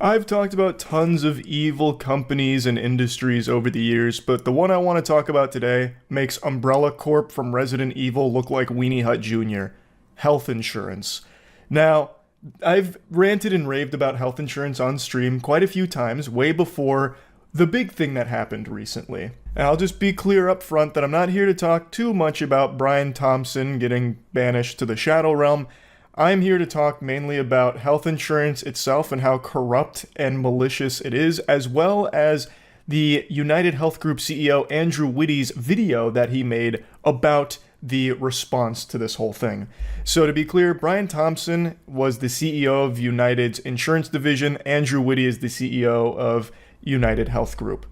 I've talked about tons of evil companies and industries over the years, but the one I want to talk about today makes Umbrella Corp from Resident Evil look like Weenie Hut Jr. Health insurance. Now, I've ranted and raved about health insurance on stream quite a few times, way before the big thing that happened recently. And I'll just be clear up front that I'm not here to talk too much about Brian Thompson getting banished to the Shadow Realm. I'm here to talk mainly about health insurance itself and how corrupt and malicious it is, as well as the United Health Group CEO Andrew Whitty's video that he made about the response to this whole thing. So to be clear, Brian Thompson was the CEO of United's insurance division. Andrew Whitty is the CEO of United Health Group.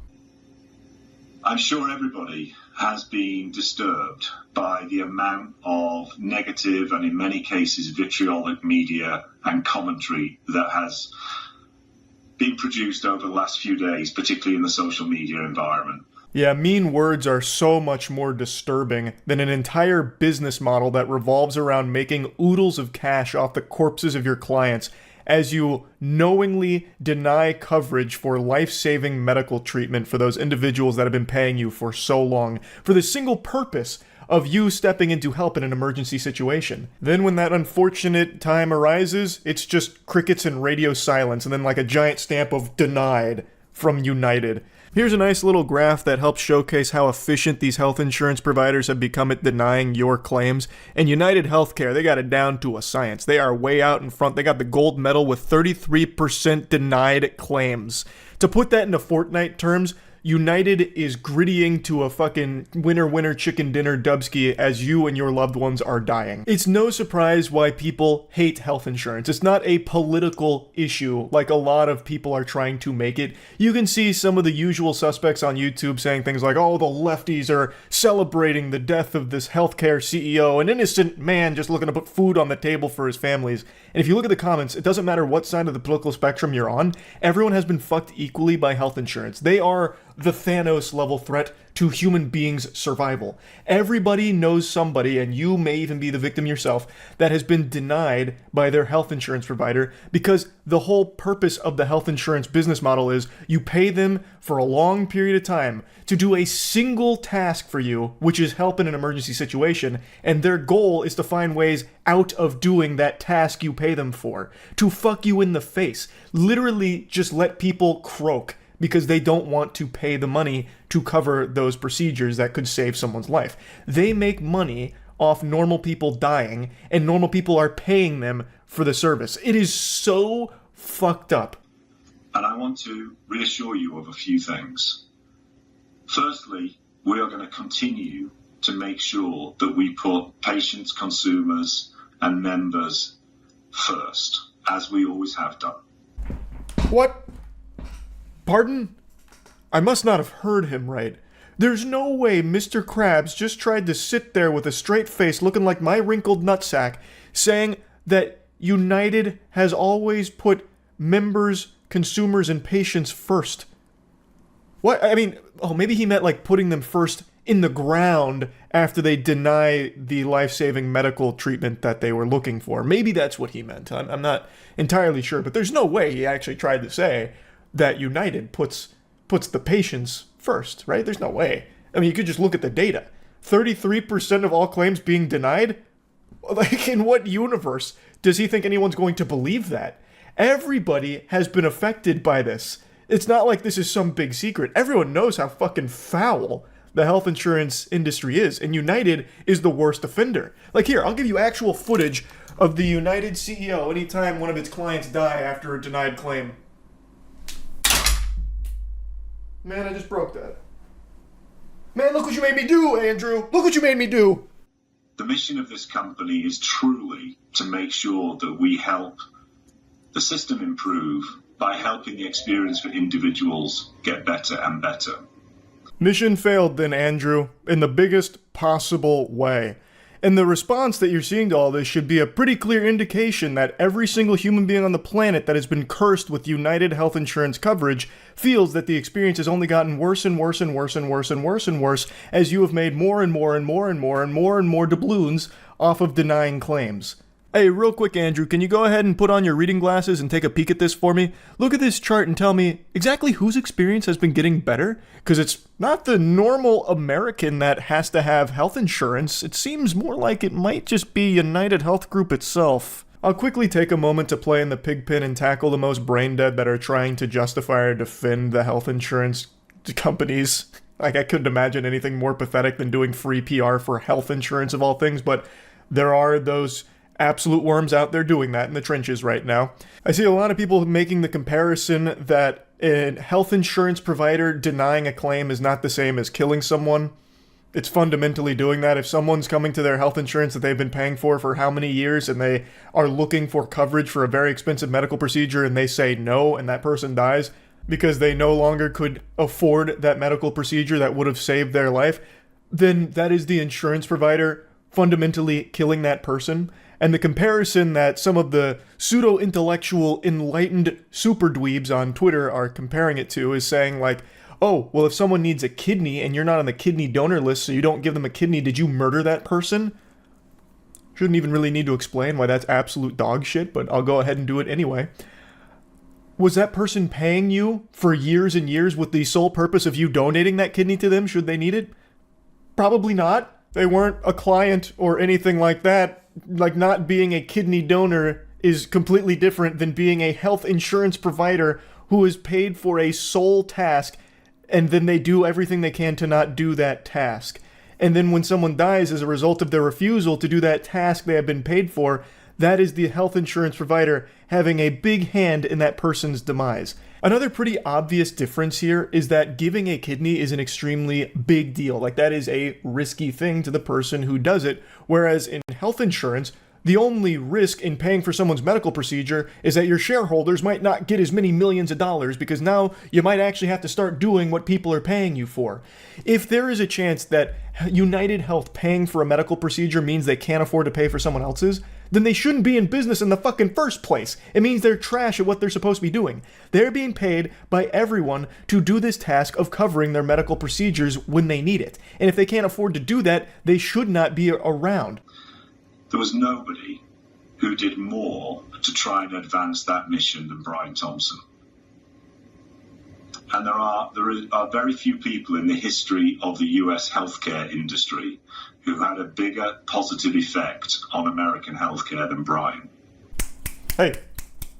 I'm sure everybody has been disturbed by the amount of negative and in many cases vitriolic media and commentary that has been produced over the last few days, particularly in the social media environment. Yeah, mean words are so much more disturbing than an entire business model that revolves around making oodles of cash off the corpses of your clients as you knowingly deny coverage for life-saving medical treatment for those individuals that have been paying you for so long, for the single purpose of you stepping in to help in an emergency situation. Then when that unfortunate time arises, it's just crickets and radio silence, and then like a giant stamp of denied from United. Here's a nice little graph that helps showcase how efficient these health insurance providers have become at denying your claims. And United Healthcare, they got it down to a science. They are way out in front. They got the gold medal with 33% denied claims. To put that into Fortnite terms, United is grittying to a fucking winner chicken dinner dubski as you and your loved ones are dying. It's no surprise why people hate health insurance. It's not a political issue like a lot of people are trying to make it. You can see some of the usual suspects on YouTube saying things like, oh, the lefties are celebrating the death of this healthcare CEO, an innocent man just looking to put food on the table for his families. And if you look at the comments, it doesn't matter what side of the political spectrum you're on, everyone has been fucked equally by health insurance. They are the Thanos level threat to human beings' survival. Everybody knows somebody, and you may even be the victim yourself, that has been denied by their health insurance provider because the whole purpose of the health insurance business model is you pay them for a long period of time to do a single task for you, which is help in an emergency situation, and their goal is to find ways out of doing that task you pay them for. To fuck you in the face. Literally just let people croak because they don't want to pay the money to cover those procedures that could save someone's life. They make money off normal people dying, and normal people are paying them for the service. It is so fucked up. And I want to reassure you of a few things. Firstly, we are going to continue to make sure that we put patients, consumers, and members first, as we always have done. What? Pardon? I must not have heard him right. There's no way Mr. Krabs just tried to sit there with a straight face looking like my wrinkled nutsack saying that United has always put members, consumers, and patients first. What? I mean, oh, maybe he meant like putting them first in the ground after they deny the life-saving medical treatment that they were looking for. Maybe that's what he meant. I'm not entirely sure, but there's no way he actually tried to say that United puts the patients first, right? There's no way. I mean, you could just look at the data. 33% of all claims being denied? Like, in what universe does he think anyone's going to believe that? Everybody has been affected by this. It's not like this is some big secret. Everyone knows how fucking foul the health insurance industry is, and United is the worst offender. Like, here, I'll give you actual footage of the United CEO anytime one of its clients die after a denied claim. Man, I just broke that. Man, look what you made me do, Andrew. Look what you made me do. The mission of this company is truly to make sure that we help the system improve by helping the experience for individuals get better and better. Mission failed then, Andrew, in the biggest possible way. And the response that you're seeing to all this should be a pretty clear indication that every single human being on the planet that has been cursed with United health insurance coverage feels that the experience has only gotten worse and worse and worse and worse and worse and worse as you have made more and more and more and more and more and more doubloons off of denying claims. Hey, real quick, Andrew, can you go ahead and put on your reading glasses and take a peek at this for me? Look at this chart and tell me exactly whose experience has been getting better? Because it's not the normal American that has to have health insurance. It seems more like it might just be United Health Group itself. I'll quickly take a moment to play in the pigpen and tackle the most brain dead that are trying to justify or defend the health insurance companies. Like, I couldn't imagine anything more pathetic than doing free PR for health insurance of all things, but there are those absolute worms out there doing that in the trenches right now. I see a lot of people making the comparison that a health insurance provider denying a claim is not the same as killing someone. It's fundamentally doing that. If someone's coming to their health insurance that they've been paying for how many years, and they are looking for coverage for a very expensive medical procedure, and they say no, and that person dies because they no longer could afford that medical procedure that would have saved their life, then that is the insurance provider fundamentally killing that person. And the comparison that some of the pseudo-intellectual enlightened super dweebs on Twitter are comparing it to is saying like, oh, well, if someone needs a kidney and you're not on the kidney donor list so you don't give them a kidney, did you murder that person? Shouldn't even really need to explain why that's absolute dog shit, but I'll go ahead and do it anyway. Was that person paying you for years and years with the sole purpose of you donating that kidney to them should they need it? Probably not. They weren't a client or anything like that. Like, not being a kidney donor is completely different than being a health insurance provider who is paid for a sole task, and then they do everything they can to not do that task. And then when someone dies as a result of their refusal to do that task they have been paid for, that is the health insurance provider having a big hand in that person's demise. Another pretty obvious difference here is that giving a kidney is an extremely big deal. Like, that is a risky thing to the person who does it. Whereas in health insurance, the only risk in paying for someone's medical procedure is that your shareholders might not get as many millions of dollars because now you might actually have to start doing what people are paying you for. If there is a chance that United Health paying for a medical procedure means they can't afford to pay for someone else's, then they shouldn't be in business in the fucking first place. It means they're trash at what they're supposed to be doing. They're being paid by everyone to do this task of covering their medical procedures when they need it. And if they can't afford to do that, they should not be around. There was nobody who did more to try and advance that mission than Brian Thompson. And there are very few people in the history of the US healthcare industry who had a bigger positive effect on American healthcare than Brian. Hey,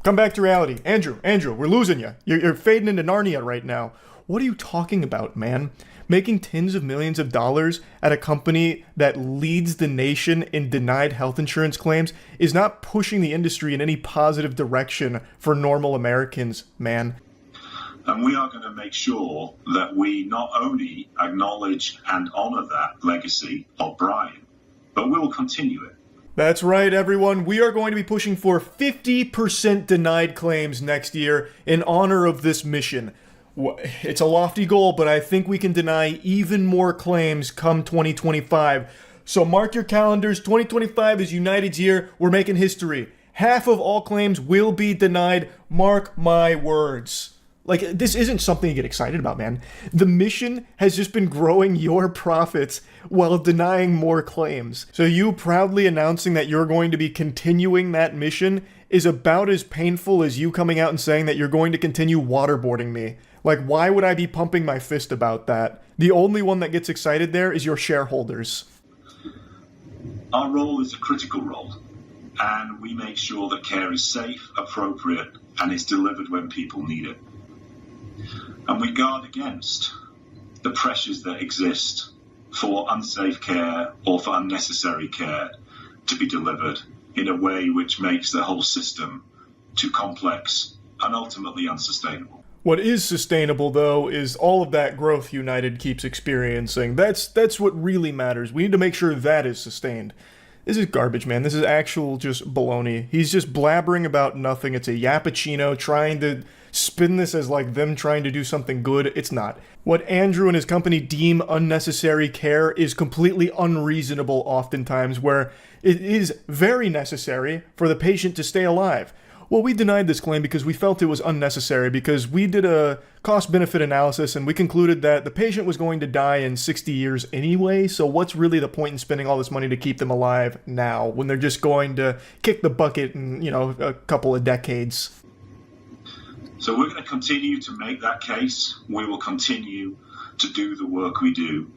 come back to reality. Andrew, we're losing you. You're fading into Narnia right now. What are you talking about, man? Making tens of millions of dollars at a company that leads the nation in denied health insurance claims is not pushing the industry in any positive direction for normal Americans, man. And we are going to make sure that we not only acknowledge and honor that legacy of Brian, but we will continue it. That's right, everyone. We are going to be pushing for 50% denied claims next year in honor of this mission. It's a lofty goal, but I think we can deny even more claims come 2025. So mark your calendars. 2025 is United's year. We're making history. Half of all claims will be denied. Mark my words. Like, this isn't something you get excited about, man. The mission has just been growing your profits while denying more claims. So you proudly announcing that you're going to be continuing that mission is about as painful as you coming out and saying that you're going to continue waterboarding me. Like, why would I be pumping my fist about that? The only one that gets excited there is your shareholders. Our role is a critical role, and we make sure that care is safe, appropriate, and is delivered when people need it. And we guard against the pressures that exist for unsafe care or for unnecessary care to be delivered in a way which makes the whole system too complex and ultimately unsustainable. What is sustainable, though, is all of that growth United keeps experiencing. That's what really matters. We need to make sure that is sustained. This is garbage, man. This is actual just baloney. He's just blabbering about nothing. It's a yappuccino trying to spin this as like them trying to do something good. It's not. What Andrew and his company deem unnecessary care is completely unreasonable oftentimes, where it is very necessary for the patient to stay alive. Well, we denied this claim because we felt it was unnecessary, because we did a cost-benefit analysis and we concluded that the patient was going to die in 60 years anyway, so what's really the point in spending all this money to keep them alive now when they're just going to kick the bucket in, a couple of decades? So we're going to continue to make that case. We will continue to do the work we do.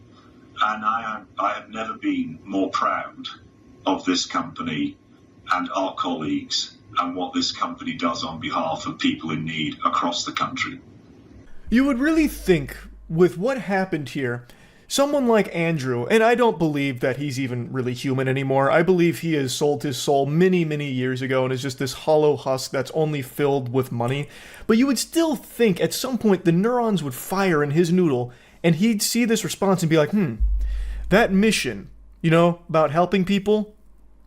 And I have never been more proud of this company and our colleagues and what this company does on behalf of people in need across the country. You would really think, with what happened here, someone like Andrew, and I don't believe that he's even really human anymore. I believe he has sold his soul many, many years ago and is just this hollow husk that's only filled with money. But you would still think at some point the neurons would fire in his noodle and he'd see this response and be like, that mission, about helping people,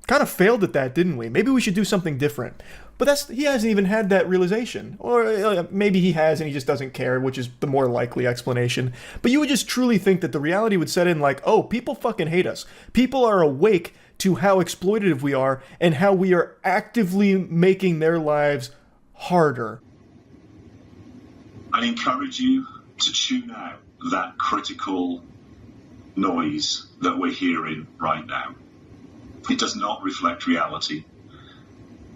kind of failed at that, didn't we? Maybe we should do something different. But he hasn't even had that realization. Or maybe he has and he just doesn't care, which is the more likely explanation. But you would just truly think that the reality would set in like, oh, people fucking hate us. People are awake to how exploitative we are and how we are actively making their lives harder. I encourage you to tune out that critical noise that we're hearing right now. It does not reflect reality.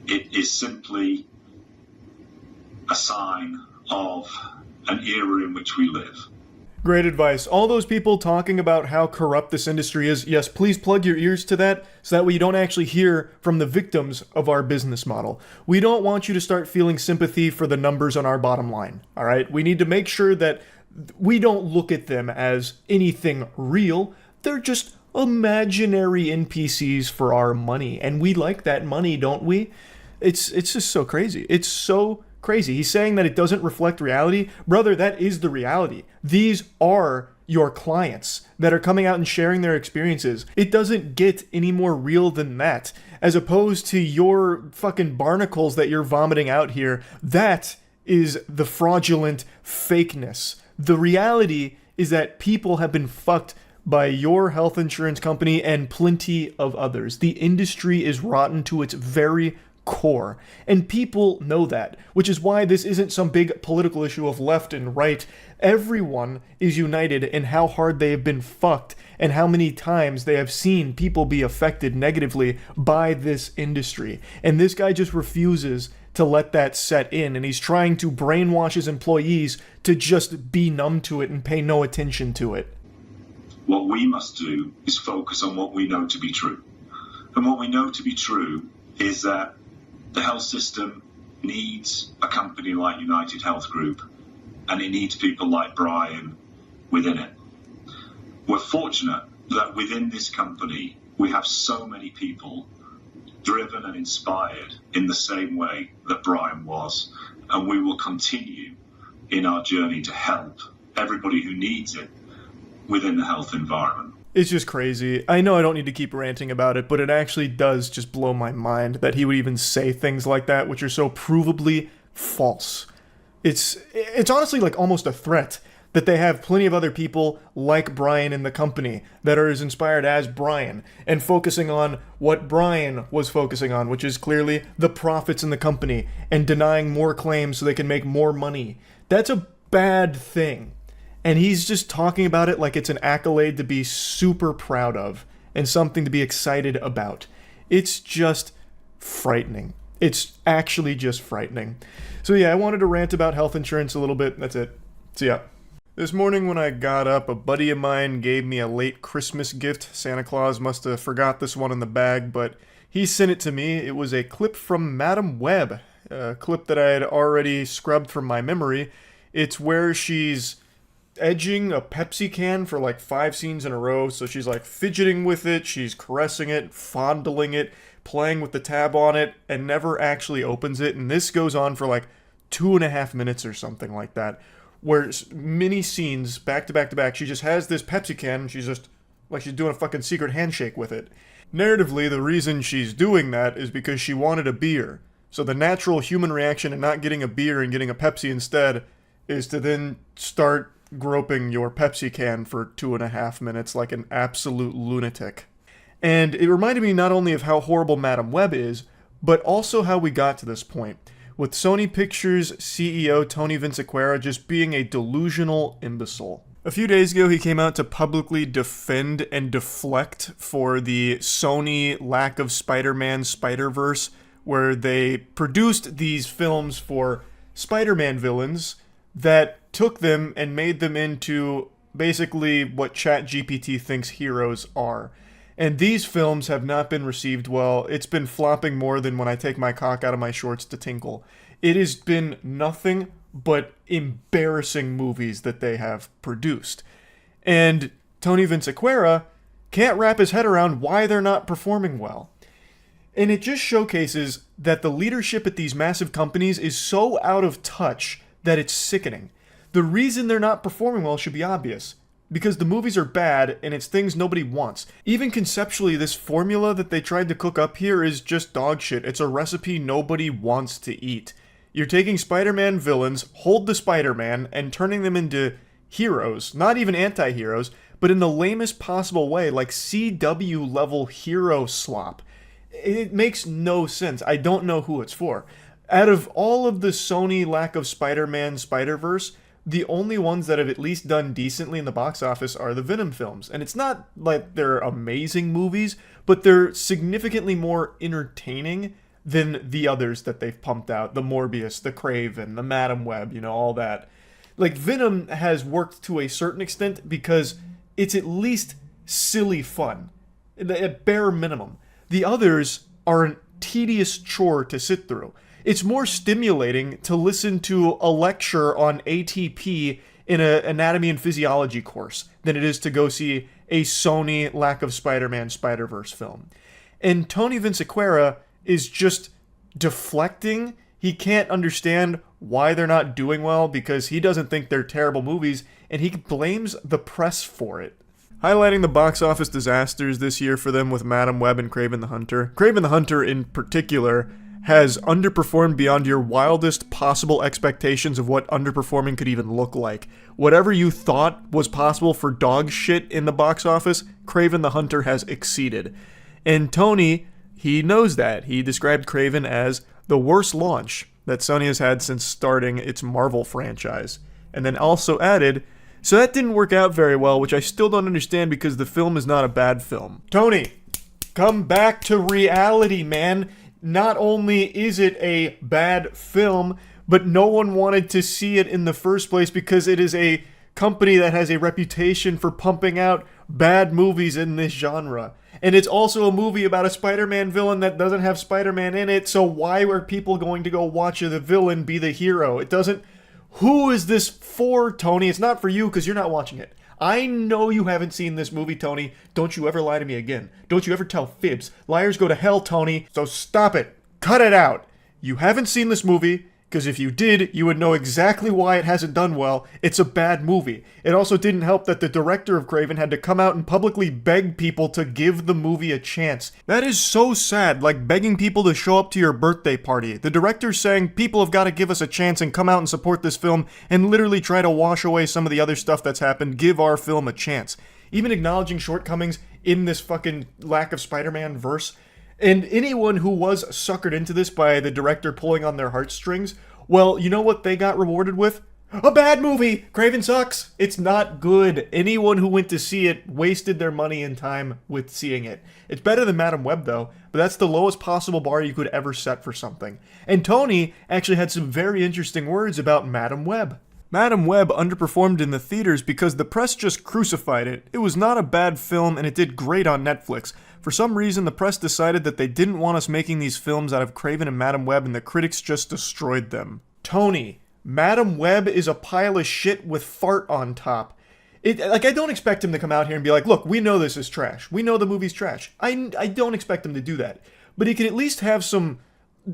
It is simply a sign of an era in which we live. Great advice. All those people talking about how corrupt this industry is, yes, please plug your ears to that so that way you don't actually hear from the victims of our business model. We don't want you to start feeling sympathy for the numbers on our bottom line, all right? We need to make sure that we don't look at them as anything real. They're just imaginary NPCs for our money, and we like that money, don't we? It's just so crazy. It's so crazy. He's saying that it doesn't reflect reality. Brother, that is the reality. These are your clients that are coming out and sharing their experiences. It doesn't get any more real than that. As opposed to your fucking barnacles that you're vomiting out here, that is the fraudulent fakeness. The reality is that people have been fucked by your health insurance company and plenty of others. The industry is rotten to its very core, and people know that, which is why this isn't some big political issue of left and right. Everyone is united in how hard they have been fucked and how many times they have seen people be affected negatively by this industry. And this guy just refuses to let that set in, and he's trying to brainwash his employees to just be numb to it and pay no attention to it. What we must do is focus on what we know to be true. And what we know to be true is that the health system needs a company like United Health Group, and it needs people like Brian within it. We're fortunate that within this company, we have so many people driven and inspired in the same way that Brian was, and we will continue in our journey to help everybody who needs it within the health environment. It's just crazy. I know I don't need to keep ranting about it, but it actually does just blow my mind that he would even say things like that, which are so provably false. It's honestly like almost a threat that they have plenty of other people like Brian in the company that are as inspired as Brian and focusing on what Brian was focusing on, which is clearly the profits in the company and denying more claims so they can make more money. That's a bad thing. And he's just talking about it like it's an accolade to be super proud of and something to be excited about. It's just frightening. It's actually just frightening. So yeah, I wanted to rant about health insurance a little bit. That's it. See ya. This morning when I got up, a buddy of mine gave me a late Christmas gift. Santa Claus must have forgot this one in the bag, but he sent it to me. It was a clip from Madam Web, a clip that I had already scrubbed from my memory. It's where she's edging a Pepsi can for like 5 scenes in a row. So she's like fidgeting with it, she's caressing it, fondling it, playing with the tab on it, and never actually opens it. And this goes on for like 2.5 minutes or something like that, where many scenes back to back to back, she just has this Pepsi can and she's just like she's doing a fucking secret handshake with it. Narratively, the reason she's doing that is because she wanted a beer. So the natural human reaction to not getting a beer and getting a Pepsi instead is to then start groping your Pepsi can for 2.5 minutes like an absolute lunatic. And it reminded me not only of how horrible Madam Web is, but also how we got to this point. with Sony Pictures CEO Tony Vinciquerra just being a delusional imbecile. A few days ago, he came out to publicly defend and deflect for the Sony lack of Spider-Man Spider-Verse, where they produced these films for Spider-Man villains that took them and made them into basically what ChatGPT thinks heroes are. And these films have not been received well. It's been flopping more than when I take my cock out of my shorts to tinkle. It has been nothing but embarrassing movies that they have produced. And Tony Vinciquerra can't wrap his head around why they're not performing well. And it just showcases that the leadership at these massive companies is so out of touch that it's sickening. The reason they're not performing well should be obvious. Because the movies are bad and it's things nobody wants. Even conceptually, this formula that they tried to cook up here is just dog shit. It's a recipe nobody wants to eat. You're taking Spider-Man villains, hold the Spider-Man, and turning them into heroes. Not even anti-heroes, but in the lamest possible way, like CW level hero slop. It makes no sense. I don't know who it's for. Out of all of the Sony lack of Spider-Man Spider-Verse, the only ones that have at least done decently in the box office are the Venom films. And it's not like they're amazing movies, but they're significantly more entertaining than the others that they've pumped out. The Morbius, the Craven, the Madam Web, all that. Like, Venom has worked to a certain extent because it's at least silly fun, at bare minimum. The others are a tedious chore to sit through. It's more stimulating to listen to a lecture on ATP in an anatomy and physiology course than it is to go see a Sony lack of Spider-Man Spider-Verse film. And Tony Vinciquerra is just deflecting. He can't understand why they're not doing well because he doesn't think they're terrible movies, and he blames the press for it. Highlighting the box office disasters this year for them with Madam Web and Kraven the Hunter. Kraven the Hunter in particular has underperformed beyond your wildest possible expectations of what underperforming could even look like. Whatever you thought was possible for dog shit in the box office, Kraven the Hunter has exceeded. And Tony, he knows that. He described Kraven as the worst launch that Sony has had since starting its Marvel franchise. And then also added, so that didn't work out very well, which I still don't understand because the film is not a bad film. Tony, come back to reality, man. Not only is it a bad film, but no one wanted to see it in the first place because it is a company that has a reputation for pumping out bad movies in this genre. And it's also a movie about a Spider-Man villain that doesn't have Spider-Man in it, so why are people going to go watch the villain be the hero? It doesn't... Who is this for, Tony? It's not for you because you're not watching it. I know you haven't seen this movie, Tony. Don't you ever lie to me again. Don't you ever tell fibs. Liars go to hell, Tony. So stop it. Cut it out. You haven't seen this movie, because if you did, you would know exactly why it hasn't done well. It's a bad movie. It also didn't help that the director of Kraven had to come out and publicly beg people to give the movie a chance. That is so sad, like begging people to show up to your birthday party. The director's saying people have got to give us a chance and come out and support this film and literally try to wash away some of the other stuff that's happened. Give our film a chance. Even acknowledging shortcomings in this fucking lack of Spider-Man verse. And anyone who was suckered into this by the director pulling on their heartstrings, well, you know what they got rewarded with? A bad movie! Kraven sucks! It's not good. Anyone who went to see it wasted their money and time with seeing it. It's better than Madam Web, though, but that's the lowest possible bar you could ever set for something. And Tony actually had some very interesting words about Madam Web. Madam Web underperformed in the theaters because the press just crucified it. It was not a bad film and it did great on Netflix. For some reason, the press decided that they didn't want us making these films out of Kraven and Madam Web, and the critics just destroyed them. Tony, Madam Web is a pile of shit with fart on top. I don't expect him to come out here and be like, look, we know this is trash. We know the movie's trash. I don't expect him to do that. But he can at least have some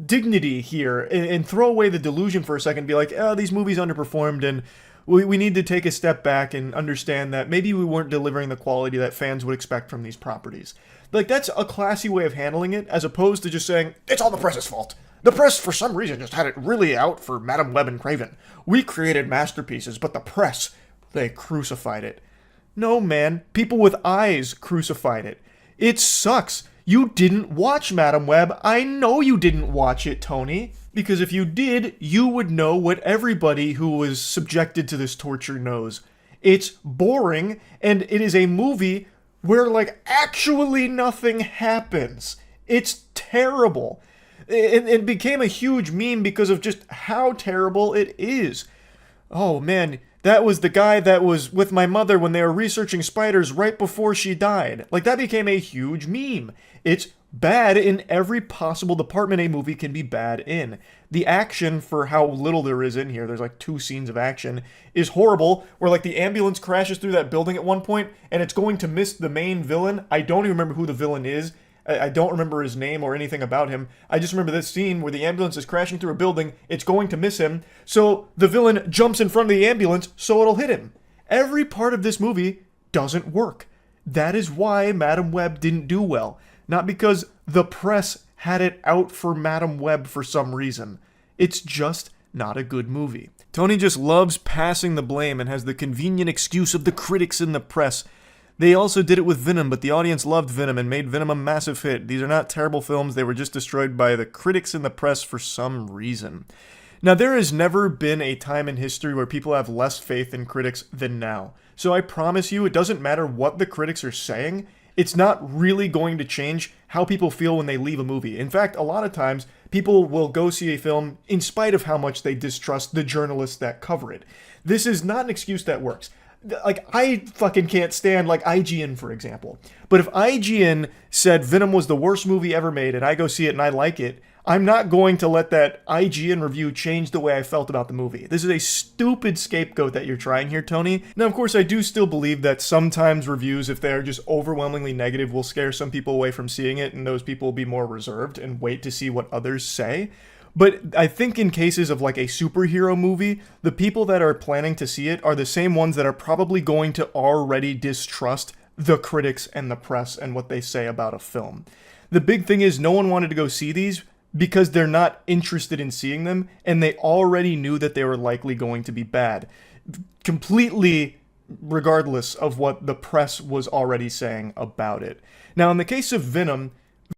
dignity here and throw away the delusion for a second and be like, oh, these movies underperformed and we need to take a step back and understand that maybe we weren't delivering the quality that fans would expect from these properties. Like, that's a classy way of handling it, as opposed to just saying, it's all the press's fault. The press, for some reason, just had it really out for Madam Web and Kraven. We created masterpieces, but the press, they crucified it. No, man. People with eyes crucified it. It sucks. You didn't watch Madam Web. I know you didn't watch it, Tony. Because if you did, you would know what everybody who was subjected to this torture knows. It's boring, and it is a movie where, like, actually nothing happens. It's terrible. It became a huge meme because of just how terrible it is. Oh man, that was the guy that was with my mother when they were researching spiders right before she died. Like, that became a huge meme. It's bad in every possible department a movie can be bad in. The action, for how little there is in here, there's like 2 scenes of action, is horrible, where like the ambulance crashes through that building at one point, and it's going to miss the main villain. I don't even remember who the villain is. I don't remember his name or anything about him. I just remember this scene where the ambulance is crashing through a building, it's going to miss him, so the villain jumps in front of the ambulance so it'll hit him. Every part of this movie doesn't work. That is why Madam Web didn't do well. Not because the press had it out for Madam Web for some reason. It's just not a good movie. Tony just loves passing the blame and has the convenient excuse of the critics and the press. They also did it with Venom, but the audience loved Venom and made Venom a massive hit. These are not terrible films, they were just destroyed by the critics and the press for some reason. Now, there has never been a time in history where people have less faith in critics than now. So I promise you, it doesn't matter what the critics are saying, it's not really going to change how people feel when they leave a movie. In fact, a lot of times, people will go see a film in spite of how much they distrust the journalists that cover it. This is not an excuse that works. Like, I fucking can't stand, like, IGN, for example. But if IGN said Venom was the worst movie ever made and I go see it and I like it, I'm not going to let that IGN review change the way I felt about the movie. This is a stupid scapegoat that you're trying here, Tony. Now, of course, I do still believe that sometimes reviews, if they're just overwhelmingly negative, will scare some people away from seeing it, and those people will be more reserved and wait to see what others say. But I think in cases of like a superhero movie, the people that are planning to see it are the same ones that are probably going to already distrust the critics and the press and what they say about a film. The big thing is no one wanted to go see these because they're not interested in seeing them, and they already knew that they were likely going to be bad. Completely regardless of what the press was already saying about it. Now, in the case of Venom,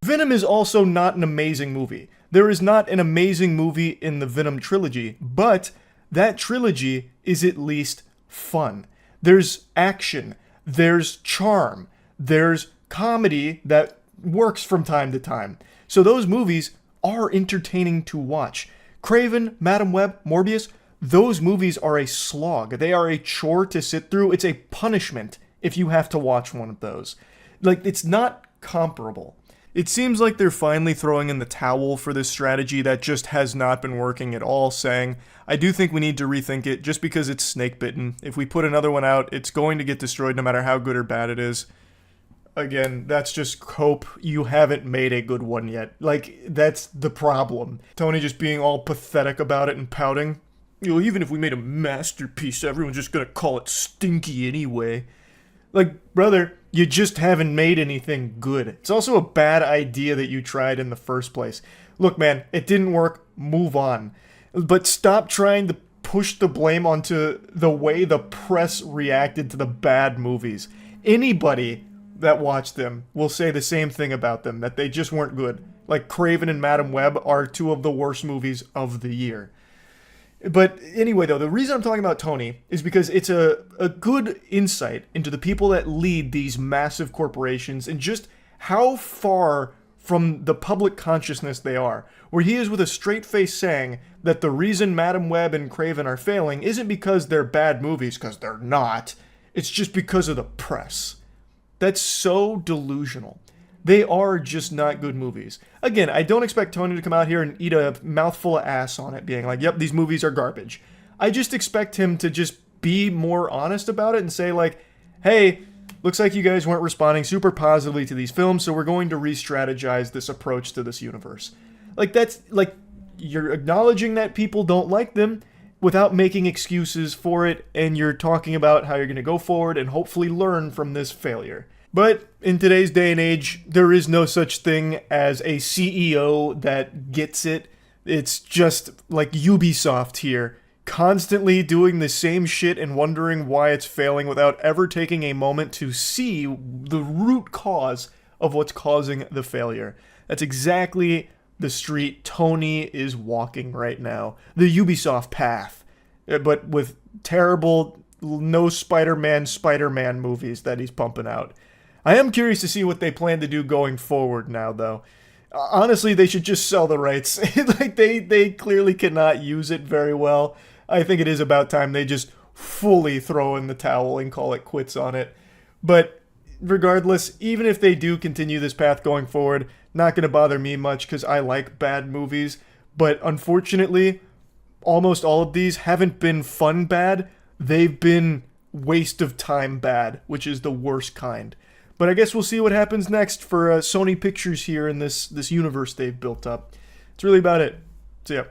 Venom is also not an amazing movie. There is not an amazing movie in the Venom trilogy, but that trilogy is at least fun. There's action, there's charm, there's comedy that works from time to time. So those movies are entertaining to watch. Craven, Madam Web, Morbius, those movies are a slog. They are a chore to sit through. It's a punishment if you have to watch one of those. Like, it's not comparable. It seems like they're finally throwing in the towel for this strategy that just has not been working at all, saying, I do think we need to rethink it just because it's snake bitten. If we put another one out, it's going to get destroyed no matter how good or bad it is. Again, that's just hope you haven't made a good one yet. Like, that's the problem. Tony just being all pathetic about it and pouting. You know, even if we made a masterpiece, everyone's just gonna call it stinky anyway. Like, brother, you just haven't made anything good. It's also a bad idea that you tried in the first place. Look, man, it didn't work. Move on. But stop trying to push the blame onto the way the press reacted to the bad movies. Anybody that watched them will say the same thing about them, that they just weren't good. Like, Craven and Madam Web are 2 of the worst movies of the year. But anyway, though, the reason I'm talking about Tony is because it's a good insight into the people that lead these massive corporations and just how far from the public consciousness they are, where he is with a straight face saying that the reason Madam Web and Craven are failing isn't because they're bad movies, because they're not. It's just because of the press. That's so delusional. They are just not good movies. Again, I don't expect Tony to come out here and eat a mouthful of ass on it, being like, yep, these movies are garbage. I just expect him to just be more honest about it and say, like, hey, looks like you guys weren't responding super positively to these films, so we're going to re-strategize this approach to this universe. Like, that's, like, you're acknowledging that people don't like them without making excuses for it, and you're talking about how you're going to go forward and hopefully learn from this failure. But in today's day and age, there is no such thing as a CEO that gets it. It's just like Ubisoft here, constantly doing the same shit and wondering why it's failing without ever taking a moment to see the root cause of what's causing the failure. That's exactly the street Tony is walking right now. The Ubisoft path. But with terrible, no Spider-Man movies that he's pumping out. I am curious to see what they plan to do going forward now, though. Honestly, they should just sell the rights. Like, they clearly cannot use it very well. I think it is about time they just fully throw in the towel and call it quits on it. But regardless, even if they do continue this path going forward, not going to bother me much because I like bad movies. But unfortunately, almost all of these haven't been fun bad. They've been waste of time bad, which is the worst kind. But I guess we'll see what happens next for Sony Pictures here in this universe they've built up. It's really about it. So yeah.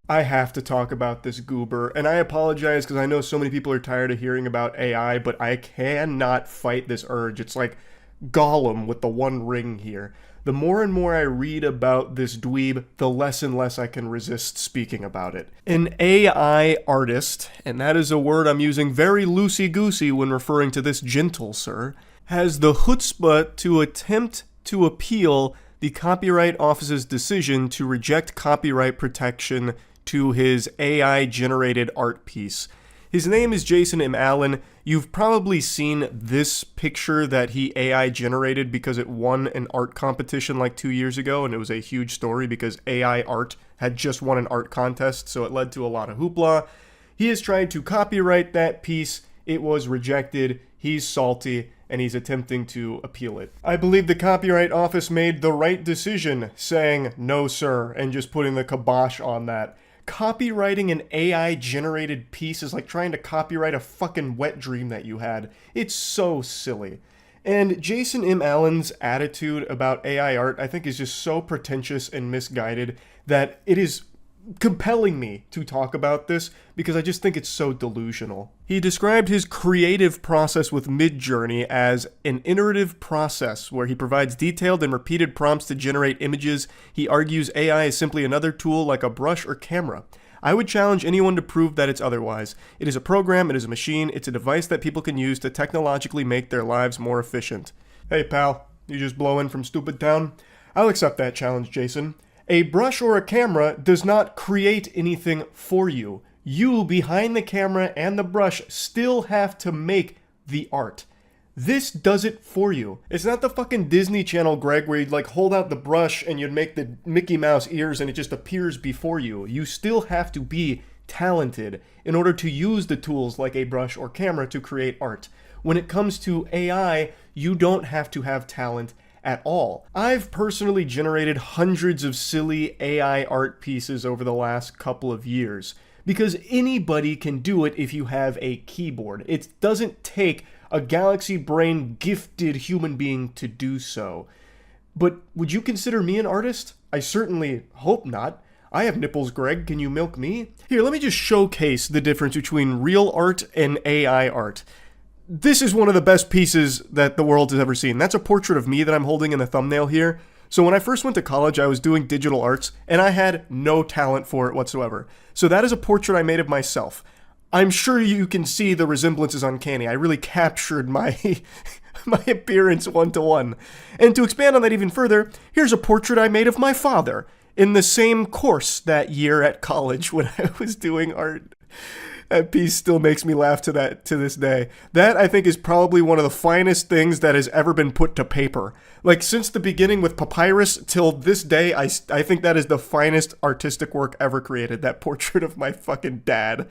I have to talk about this goober, and I apologize because I know so many people are tired of hearing about AI, but I cannot fight this urge. It's like Gollum with the one ring here. The more and more I read about this dweeb, the less and less I can resist speaking about it. An AI artist, and that is a word I'm using very loosey-goosey when referring to this gentle sir, has the chutzpah to attempt to appeal the Copyright Office's decision to reject copyright protection to his AI-generated art piece. His name is Jason M. Allen. You've probably seen this picture that he AI-generated because it won an art competition like 2 years ago, and it was a huge story because AI art had just won an art contest, so it led to a lot of hoopla. He has tried to copyright that piece. It was rejected. He's salty, and he's attempting to appeal it. I believe the Copyright Office made the right decision saying, no sir, and just putting the kibosh on that. Copywriting an AI-generated piece is like trying to copyright a fucking wet dream that you had. It's so silly. And Jason M. Allen's attitude about AI art, I think, is just so pretentious and misguided that it is compelling me to talk about this because I just think it's so delusional. He described his creative process with Midjourney as an iterative process where he provides detailed and repeated prompts to generate images. He argues AI is simply another tool like a brush or camera. I would challenge anyone to prove that it's otherwise. It is a program, it is a machine, it's a device that people can use to technologically make their lives more efficient. Hey pal, you just blow in from Stupid Town? I'll accept that challenge, Jason. A brush or a camera does not create anything for you. You, behind the camera and the brush, still have to make the art. This does it for you. It's not the fucking Disney Channel, Greg, where you'd like hold out the brush and you'd make the Mickey Mouse ears and it just appears before you. You still have to be talented in order to use the tools like a brush or camera to create art. When it comes to AI, you don't have to have talent at all. I've personally generated hundreds of silly AI art pieces over the last couple of years because anybody can do it if you have a keyboard. It doesn't take a galaxy brain gifted human being to do so. But would you consider me an artist? I certainly hope not. I have nipples, Greg. Can you milk me? Here, let me just showcase the difference between real art and AI art. This is one of the best pieces that the world has ever seen. That's a portrait of me that I'm holding in the thumbnail here. So when I first went to college, I was doing digital arts, and I had no talent for it whatsoever. So that is a portrait I made of myself. I'm sure you can see the resemblance is uncanny. I really captured my my appearance one-to-one. And to expand on that even further, here's a portrait I made of my father in the same course that year at college when I was doing art. That piece still makes me laugh to this day. That, I think, is probably one of the finest things that has ever been put to paper. Like, since the beginning with papyrus till this day, I think that is the finest artistic work ever created, that portrait of my fucking dad.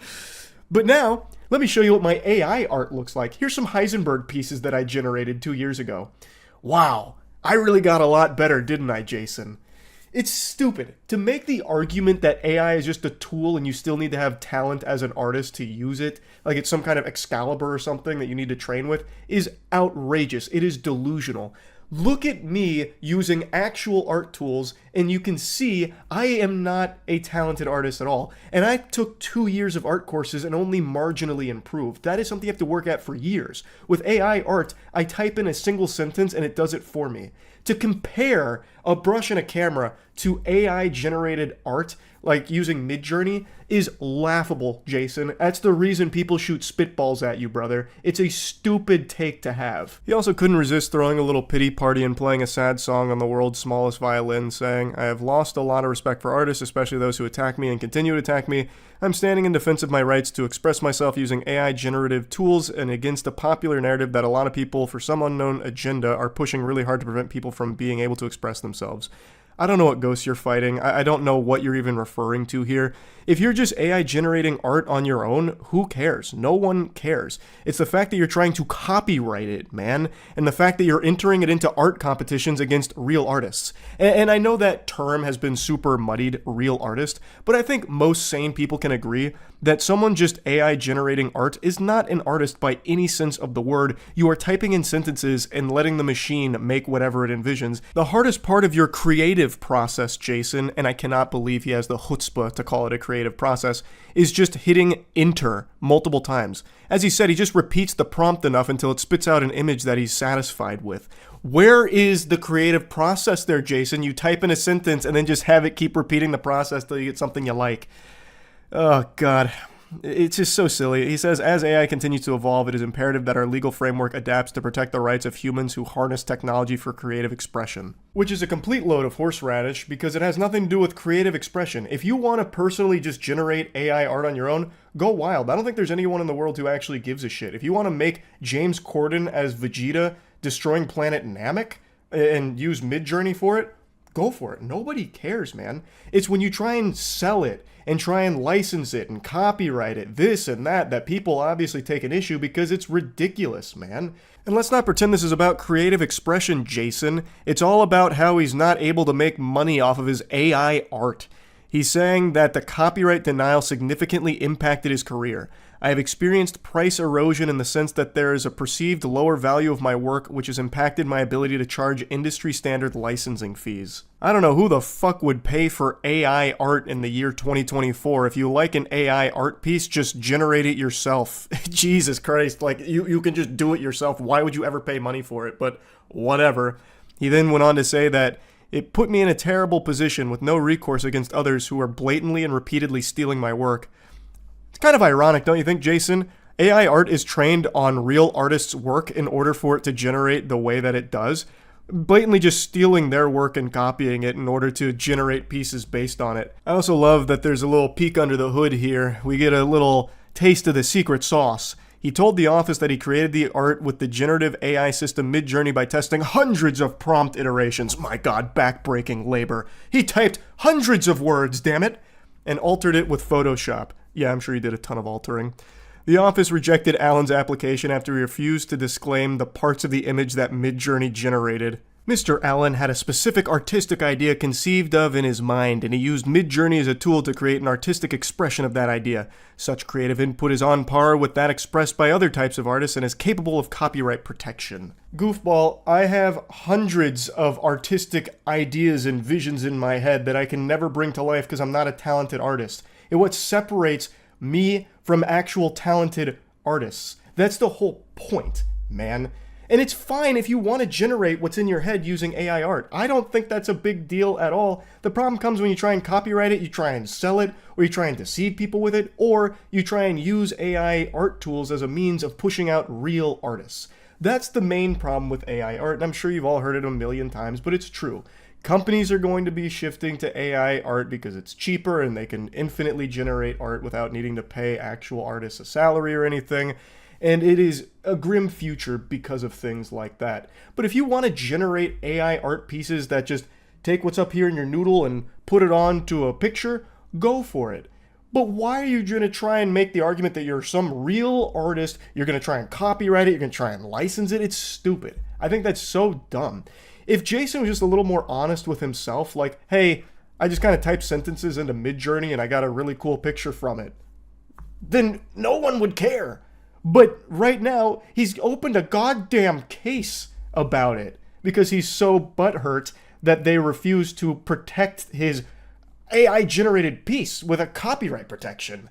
But now, let me show you what my AI art looks like. Here's some Heisenberg pieces that I generated 2 years ago. Wow, I really got a lot better, didn't I, Jason? It's stupid. To make the argument that AI is just a tool and you still need to have talent as an artist to use it, like it's some kind of Excalibur or something that you need to train with, is outrageous. It is delusional. Look at me using actual art tools and you can see I am not a talented artist at all. And I took 2 years of art courses and only marginally improved. That is something you have to work at for years. With AI art, I type in a single sentence and it does it for me. To compare a brush and a camera to AI-generated art like using Midjourney, is laughable, Jason. That's the reason people shoot spitballs at you, brother. It's a stupid take to have. He also couldn't resist throwing a little pity party and playing a sad song on the world's smallest violin, saying, "I have lost a lot of respect for artists, especially those who attack me and continue to attack me. I'm standing in defense of my rights to express myself using AI generative tools and against a popular narrative that a lot of people, for some unknown agenda, are pushing really hard to prevent people from being able to express themselves." I don't know what ghosts you're fighting. I don't know what you're even referring to here. If you're just AI generating art on your own, who cares? No one cares. It's the fact that you're trying to copyright it, man, and the fact that you're entering it into art competitions against real artists. And I know that term has been super muddied, real artist, but I think most sane people can agree that someone just AI generating art is not an artist by any sense of the word. You are typing in sentences and letting the machine make whatever it envisions. The hardest part of your creative process, Jason, and I cannot believe he has the chutzpah to call it a creative process, is just hitting enter multiple times. As he said, he just repeats the prompt enough until it spits out an image that he's satisfied with. Where is the creative process there, Jason? You type in a sentence and then just have it keep repeating the process till you get something you like. Oh, God. It's just so silly. He says, as AI continues to evolve, it is imperative that our legal framework adapts to protect the rights of humans who harness technology for creative expression. Which is a complete load of horseradish because it has nothing to do with creative expression. If you want to personally just generate AI art on your own, go wild. I don't think there's anyone in the world who actually gives a shit. If you want to make James Corden as Vegeta destroying planet Namek and use Midjourney for it, go for it. Nobody cares, man. It's when you try and sell it and try and license it and copyright it, this and that people obviously take an issue because it's ridiculous, man. And let's not pretend this is about creative expression, Jason. It's all about how he's not able to make money off of his AI art. He's saying that the copyright denial significantly impacted his career. I have experienced price erosion in the sense that there is a perceived lower value of my work, which has impacted my ability to charge industry standard licensing fees. I don't know who the fuck would pay for AI art in the year 2024. If you like an AI art piece, just generate it yourself. Jesus Christ, like you can just do it yourself. Why would you ever pay money for it? But whatever. He then went on to say that it put me in a terrible position with no recourse against others who are blatantly and repeatedly stealing my work. It's kind of ironic, don't you think, Jason? AI art is trained on real artists' work in order for it to generate the way that it does. Blatantly just stealing their work and copying it in order to generate pieces based on it. I also love that there's a little peek under the hood here. We get a little taste of the secret sauce. He told the office that he created the art with the generative AI system Midjourney by testing hundreds of prompt iterations. My God, backbreaking labor. He typed hundreds of words, damn it, and altered it with Photoshop. Yeah, I'm sure he did a ton of altering. The office rejected Allen's application after he refused to disclaim the parts of the image that Midjourney generated. Mr. Allen had a specific artistic idea conceived of in his mind, and he used Midjourney as a tool to create an artistic expression of that idea. Such creative input is on par with that expressed by other types of artists and is capable of copyright protection. Goofball, I have hundreds of artistic ideas and visions in my head that I can never bring to life because I'm not a talented artist. And what separates me from actual talented artists. That's the whole point, man. And it's fine if you want to generate what's in your head using AI art. I don't think that's a big deal at all. The problem comes when you try and copyright it, you try and sell it, or you try and deceive people with it, or you try and use AI art tools as a means of pushing out real artists. That's the main problem with AI art, and I'm sure you've all heard it a million times, but it's true. Companies are going to be shifting to AI art because it's cheaper and they can infinitely generate art without needing to pay actual artists a salary or anything. And it is a grim future because of things like that. But if you want to generate AI art pieces that just take what's up here in your noodle and put it onto a picture, go for it. But why are you going to try and make the argument that you're some real artist, you're going to try and copyright it, you're going to try and license it? It's stupid. I think that's so dumb. If Jason was just a little more honest with himself, like, hey, I just kind of typed sentences into Midjourney and I got a really cool picture from it, then no one would care. But right now, he's opened a goddamn case about it because he's so butthurt that they refuse to protect his AI-generated piece with a copyright protection.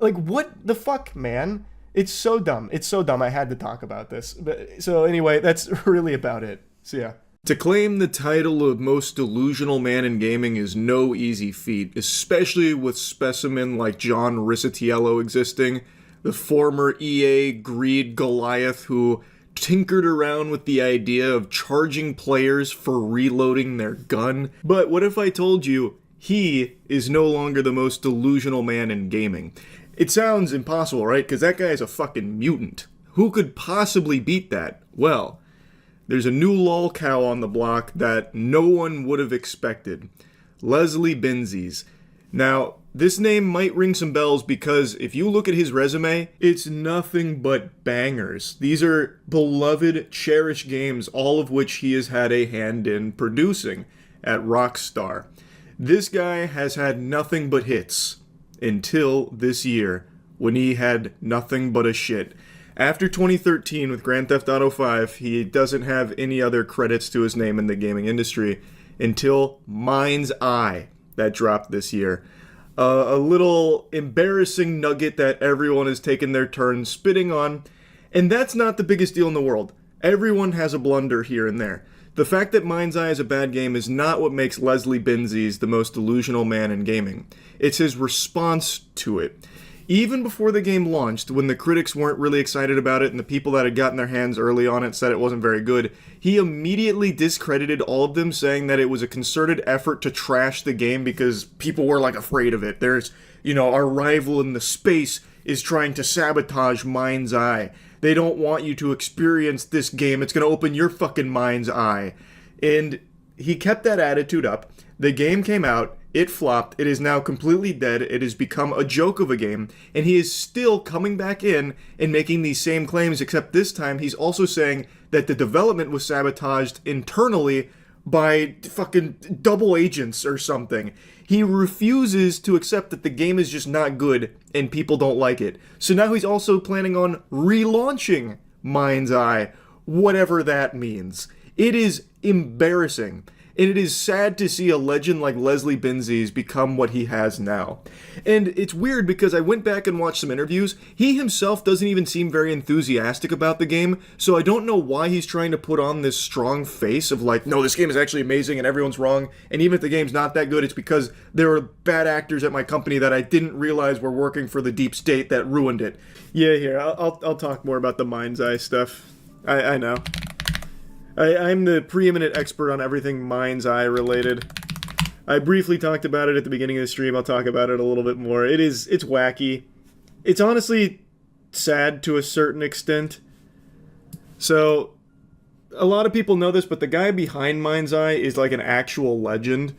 Like, what the fuck, man? It's so dumb. It's so dumb. I had to talk about this. So anyway, that's really about it. See ya. To claim the title of most delusional man in gaming is no easy feat, especially with specimen like John Risatiello existing, the former EA greed Goliath who tinkered around with the idea of charging players for reloading their gun. But what if I told you he is no longer the most delusional man in gaming? It sounds impossible, right? Because that guy is a fucking mutant. Who could possibly beat that? Well, there's a new lolcow on the block that no one would have expected. Leslie Benzies. Now, this name might ring some bells because if you look at his resume, it's nothing but bangers. These are beloved, cherished games, all of which he has had a hand in producing at Rockstar. This guy has had nothing but hits until this year when he had nothing but a shit. After 2013 with Grand Theft Auto V, he doesn't have any other credits to his name in the gaming industry until Mind's Eye that dropped this year. A little embarrassing nugget that everyone has taken their turn spitting on, and that's not the biggest deal in the world. Everyone has a blunder here and there. The fact that Mind's Eye is a bad game is not what makes Leslie Benzies the most delusional man in gaming. It's his response to it. Even before the game launched, when the critics weren't really excited about it and the people that had gotten their hands early on it said it wasn't very good, he immediately discredited all of them, saying that it was a concerted effort to trash the game because people were like afraid of it. There's, our rival in the space is trying to sabotage Mind's Eye. They don't want you to experience this game. It's going to open your fucking mind's eye. And he kept that attitude up. The game came out. It flopped. It is now completely dead. It has become a joke of a game. And he is still coming back in and making these same claims, except this time he's also saying that the development was sabotaged internally by fucking double agents or something. He refuses to accept that the game is just not good and people don't like it. So now he's also planning on relaunching Mind's Eye, whatever that means. It is embarrassing. And it is sad to see a legend like Leslie Benzies become what he has now. And it's weird because I went back and watched some interviews. He himself doesn't even seem very enthusiastic about the game, so I don't know why he's trying to put on this strong face of like, no, this game is actually amazing and everyone's wrong, and even if the game's not that good, it's because there were bad actors at my company that I didn't realize were working for the deep state that ruined it. Yeah, here, I'll talk more about the Mind's Eye stuff. I know. I'm the preeminent expert on everything Mind's Eye related. I briefly talked about it at the beginning of the stream. I'll talk about it a little bit more. It's wacky. It's honestly sad to a certain extent. So, a lot of people know this, but the guy behind Mind's Eye is like an actual legend.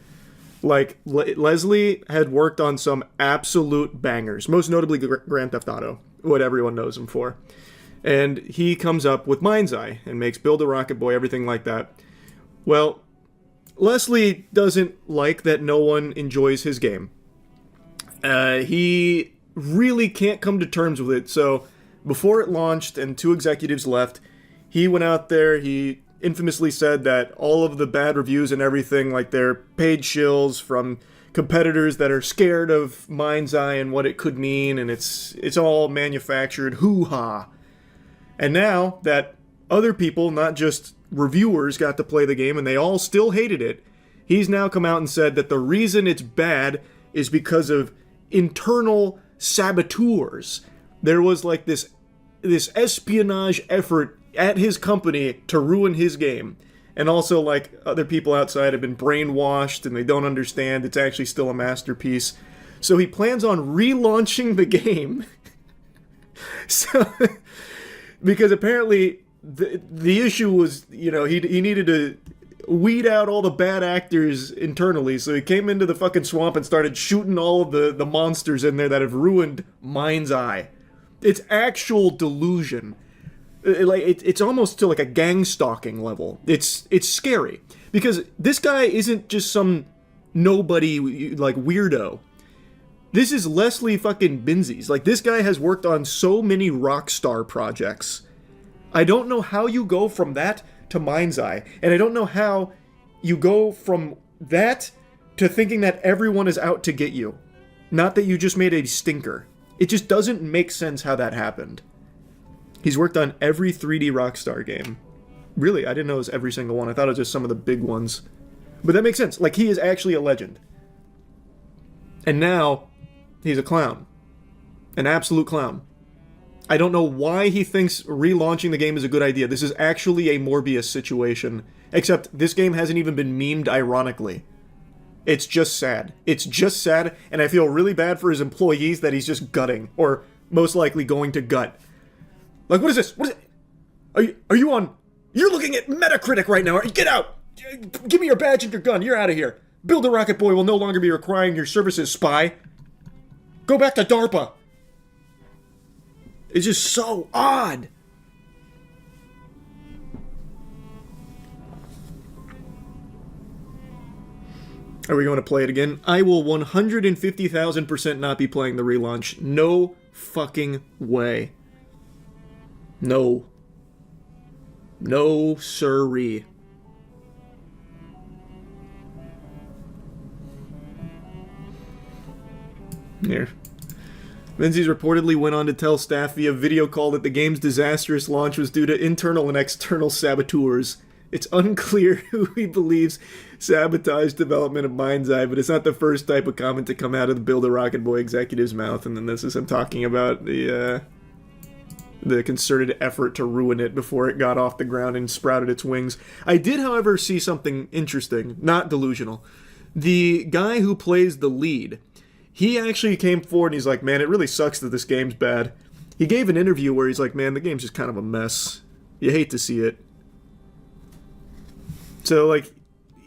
Like, Leslie had worked on some absolute bangers, most notably Grand Theft Auto, what everyone knows him for. And he comes up with Mind's Eye and makes Build a Rocket Boy, everything like that. Well, Leslie doesn't like that no one enjoys his game. He really can't come to terms with it. So before it launched and 2 executives left, he went out there, he infamously said that all of the bad reviews and everything, like they're paid shills from competitors that are scared of Mind's Eye and what it could mean, and it's all manufactured hoo-ha. And now that other people, not just reviewers, got to play the game and they all still hated it, he's now come out and said that the reason it's bad is because of internal saboteurs. There was like this espionage effort at his company to ruin his game. And also, like, other people outside have been brainwashed and they don't understand it's actually still a masterpiece. So he plans on relaunching the game. Because apparently the issue was, he needed to weed out all the bad actors internally, so he came into the fucking swamp and started shooting all of the monsters in there that have ruined Mind's Eye. It's actual delusion. It's almost to like a gang stalking level. It's scary. Because this guy isn't just some nobody, like, weirdo. This is Leslie fucking Benzies. Like, this guy has worked on so many Rockstar projects. I don't know how you go from that to Mind's Eye. And I don't know how you go from that to thinking that everyone is out to get you. Not that you just made a stinker. It just doesn't make sense how that happened. He's worked on every 3D Rockstar game. Really? I didn't know it was every single one. I thought it was just some of the big ones. But that makes sense. Like, he is actually a legend. And now, he's a clown. An absolute clown. I don't know why he thinks relaunching the game is a good idea. This is actually a Morbius situation. Except, this game hasn't even been memed ironically. It's just sad. It's just sad, and I feel really bad for his employees that he's just gutting. Or, most likely, going to gut. Like, what is this? What is it? Are you on... You're looking at Metacritic right now. Get out! Give me your badge and your gun. You're out of here. Build a Rocket Boy will no longer be requiring your services, spy. Go back to DARPA. It's just so odd. Are we going to play it again? I will 150,000% not be playing the relaunch. No fucking way. No. No siree. Here. Menzies reportedly went on to tell staff via video call that the game's disastrous launch was due to internal and external saboteurs. It's unclear who he believes sabotaged development of Mind's Eye, but it's not the first type of comment to come out of the Build a Rocket Boy executive's mouth, and then this is him talking about the concerted effort to ruin it before it got off the ground and sprouted its wings. I did, however, see something interesting, not delusional. The guy who plays the lead, he actually came forward and he's like, man, it really sucks that this game's bad. He gave an interview where he's like, man, the game's just kind of a mess. You hate to see it. So, like,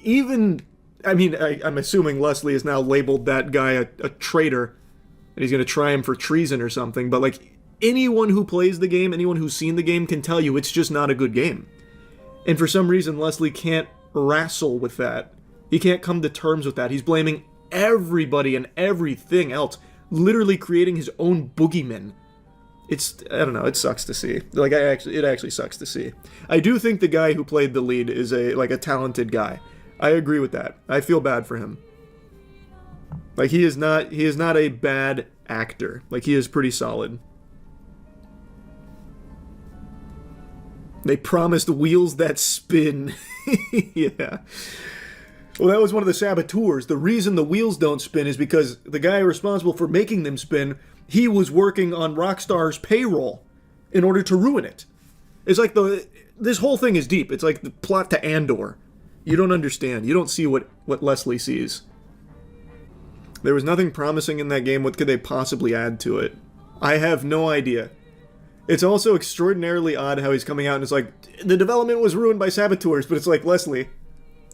even... I mean, I'm assuming Leslie has now labeled that guy a traitor, and he's going to try him for treason or something, but, like, anyone who plays the game, anyone who's seen the game can tell you it's just not a good game. And for some reason, Leslie can't wrestle with that. He can't come to terms with that. He's blaming everybody and everything else, literally creating his own boogeyman. It's, I don't know, it sucks to see. Like, it actually sucks to see. I do think the guy who played the lead is a talented guy. I agree with that. I feel bad for him. Like, he is not a bad actor. Like, he is pretty solid. They promised wheels that spin. Yeah. Well, that was one of the saboteurs. The reason the wheels don't spin is because the guy responsible for making them spin, he was working on Rockstar's payroll in order to ruin it. It's like this whole thing is deep. It's like the plot to Andor. You don't understand. You don't see what Leslie sees. There was nothing promising in that game. What could they possibly add to it? I have no idea. It's also extraordinarily odd how he's coming out and it's like, the development was ruined by saboteurs, but it's like, Leslie,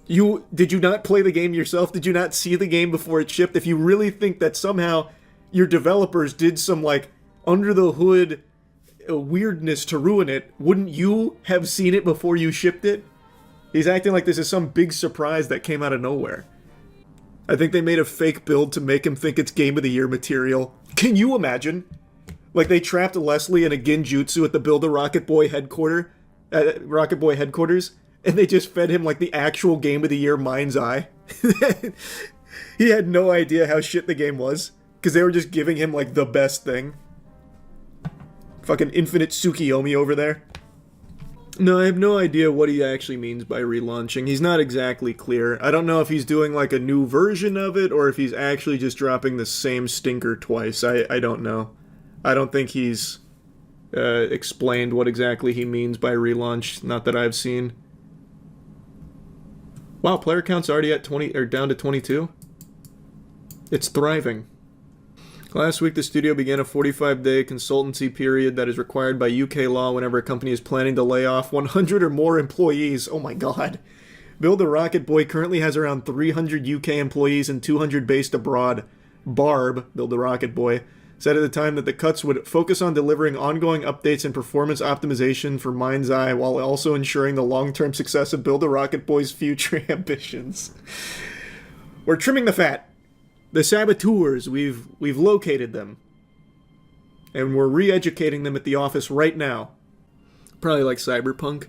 did you not play the game yourself? Did you not see the game before it shipped? If you really think that somehow your developers did some, like, under-the-hood weirdness to ruin it, wouldn't you have seen it before you shipped it? He's acting like this is some big surprise that came out of nowhere. I think they made a fake build to make him think it's Game of the Year material. Can you imagine? Like, they trapped Leslie in a Genjutsu at the Build a Rocket Boy headquarters, and they just fed him, like, the actual Game of the Year Mind's Eye. He had no idea how shit the game was, because they were just giving him, like, the best thing. Fucking Infinite Tsukiyomi over there. No, I have no idea what he actually means by relaunching. He's not exactly clear. I don't know if he's doing, like, a new version of it, or if he's actually just dropping the same stinker twice. I don't know. I don't think he's explained what exactly he means by relaunch, not that I've seen. Wow, player count's already at 20, or down to 22? It's thriving. Last week, the studio began a 45-day consultancy period that is required by UK law whenever a company is planning to lay off 100 or more employees. Oh my god. Build a Rocket Boy currently has around 300 UK employees and 200 based abroad. Barb, Build a Rocket Boy, said at the time that the cuts would focus on delivering ongoing updates and performance optimization for Mind's Eye while also ensuring the long-term success of Build a Rocket Boy's future ambitions. We're trimming the fat. The saboteurs, we've located them. And we're re-educating them at the office right now. Probably like Cyberpunk.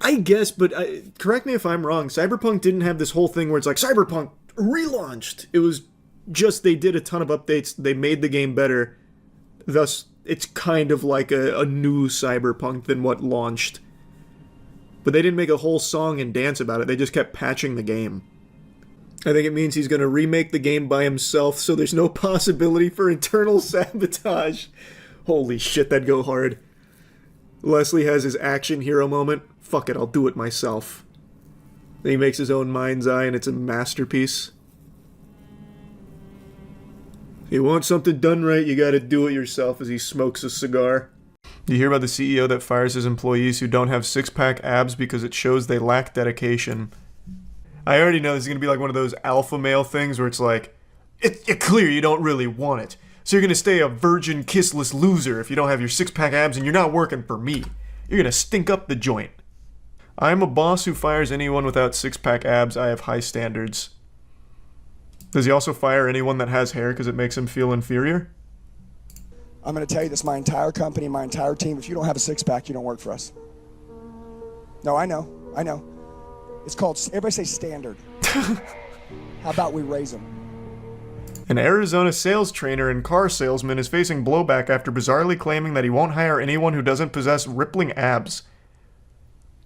I guess, but correct me if I'm wrong, Cyberpunk didn't have this whole thing where it's like, Cyberpunk relaunched! It was just they did a ton of updates, they made the game better, thus it's kind of like a new Cyberpunk than what launched. But they didn't make a whole song and dance about it. They just kept patching the game. I think it means he's going to remake the game by himself, so there's no possibility for internal sabotage. Holy shit, that'd go hard. Leslie has his action hero moment. Fuck it, I'll do it myself. Then he makes his own mind's eye, and it's a masterpiece. If you want something done right, you gotta do it yourself, as he smokes a cigar. You hear about the CEO that fires his employees who don't have six-pack abs because it shows they lack dedication. I already know this is going to be like one of those alpha male things where it's like, it's clear you don't really want it. So you're going to stay a virgin kissless loser if you don't have your six-pack abs and you're not working for me. You're going to stink up the joint. I'm a boss who fires anyone without six-pack abs. I have high standards. Does he also fire anyone that has hair because it makes him feel inferior? I'm going to tell you this, my entire company, my entire team, if you don't have a six-pack, you don't work for us. No, I know. It's called, everybody say standard. How about we raise them? An Arizona sales trainer and car salesman is facing blowback after bizarrely claiming that he won't hire anyone who doesn't possess rippling abs.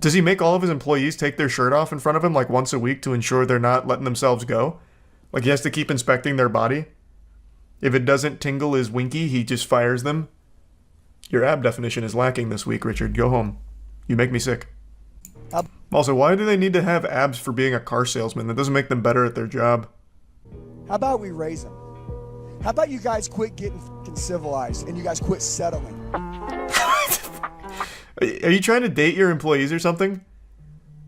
Does he make all of his employees take their shirt off in front of him like once a week to ensure they're not letting themselves go? Like he has to keep inspecting their body? If it doesn't tingle his winky, he just fires them? Your ab definition is lacking this week, Richard. Go home. You make me sick. Also, why do they need to have abs for being a car salesman? That doesn't make them better at their job. How about we raise them? How about you guys quit getting fucking civilized and you guys quit settling? Are you trying to date your employees or something?